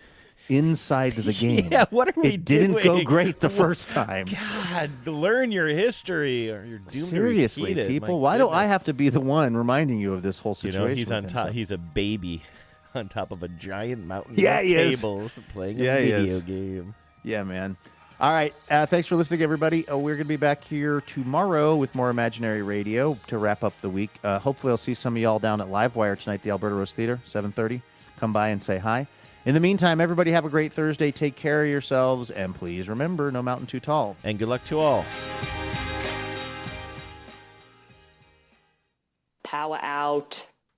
inside the game. Yeah, what are we It didn't go great the first time. God, learn your history or you're doomed Seriously, to repeat it. people, why do I have to be the one reminding you of this whole situation? He's on top. He's a baby on top of a giant mountain Yeah, of he is. tables playing a video game. Yeah, man. All right. Thanks for listening, everybody. We're going to be back here tomorrow with more Imaginary Radio to wrap up the week. Hopefully, I'll see some of y'all down at Livewire tonight, the Alberta Rose Theater, 7:30. Come by and say hi. In the meantime, everybody have a great Thursday. Take care of yourselves. And please remember, no mountain too tall. And good luck to all. Power out.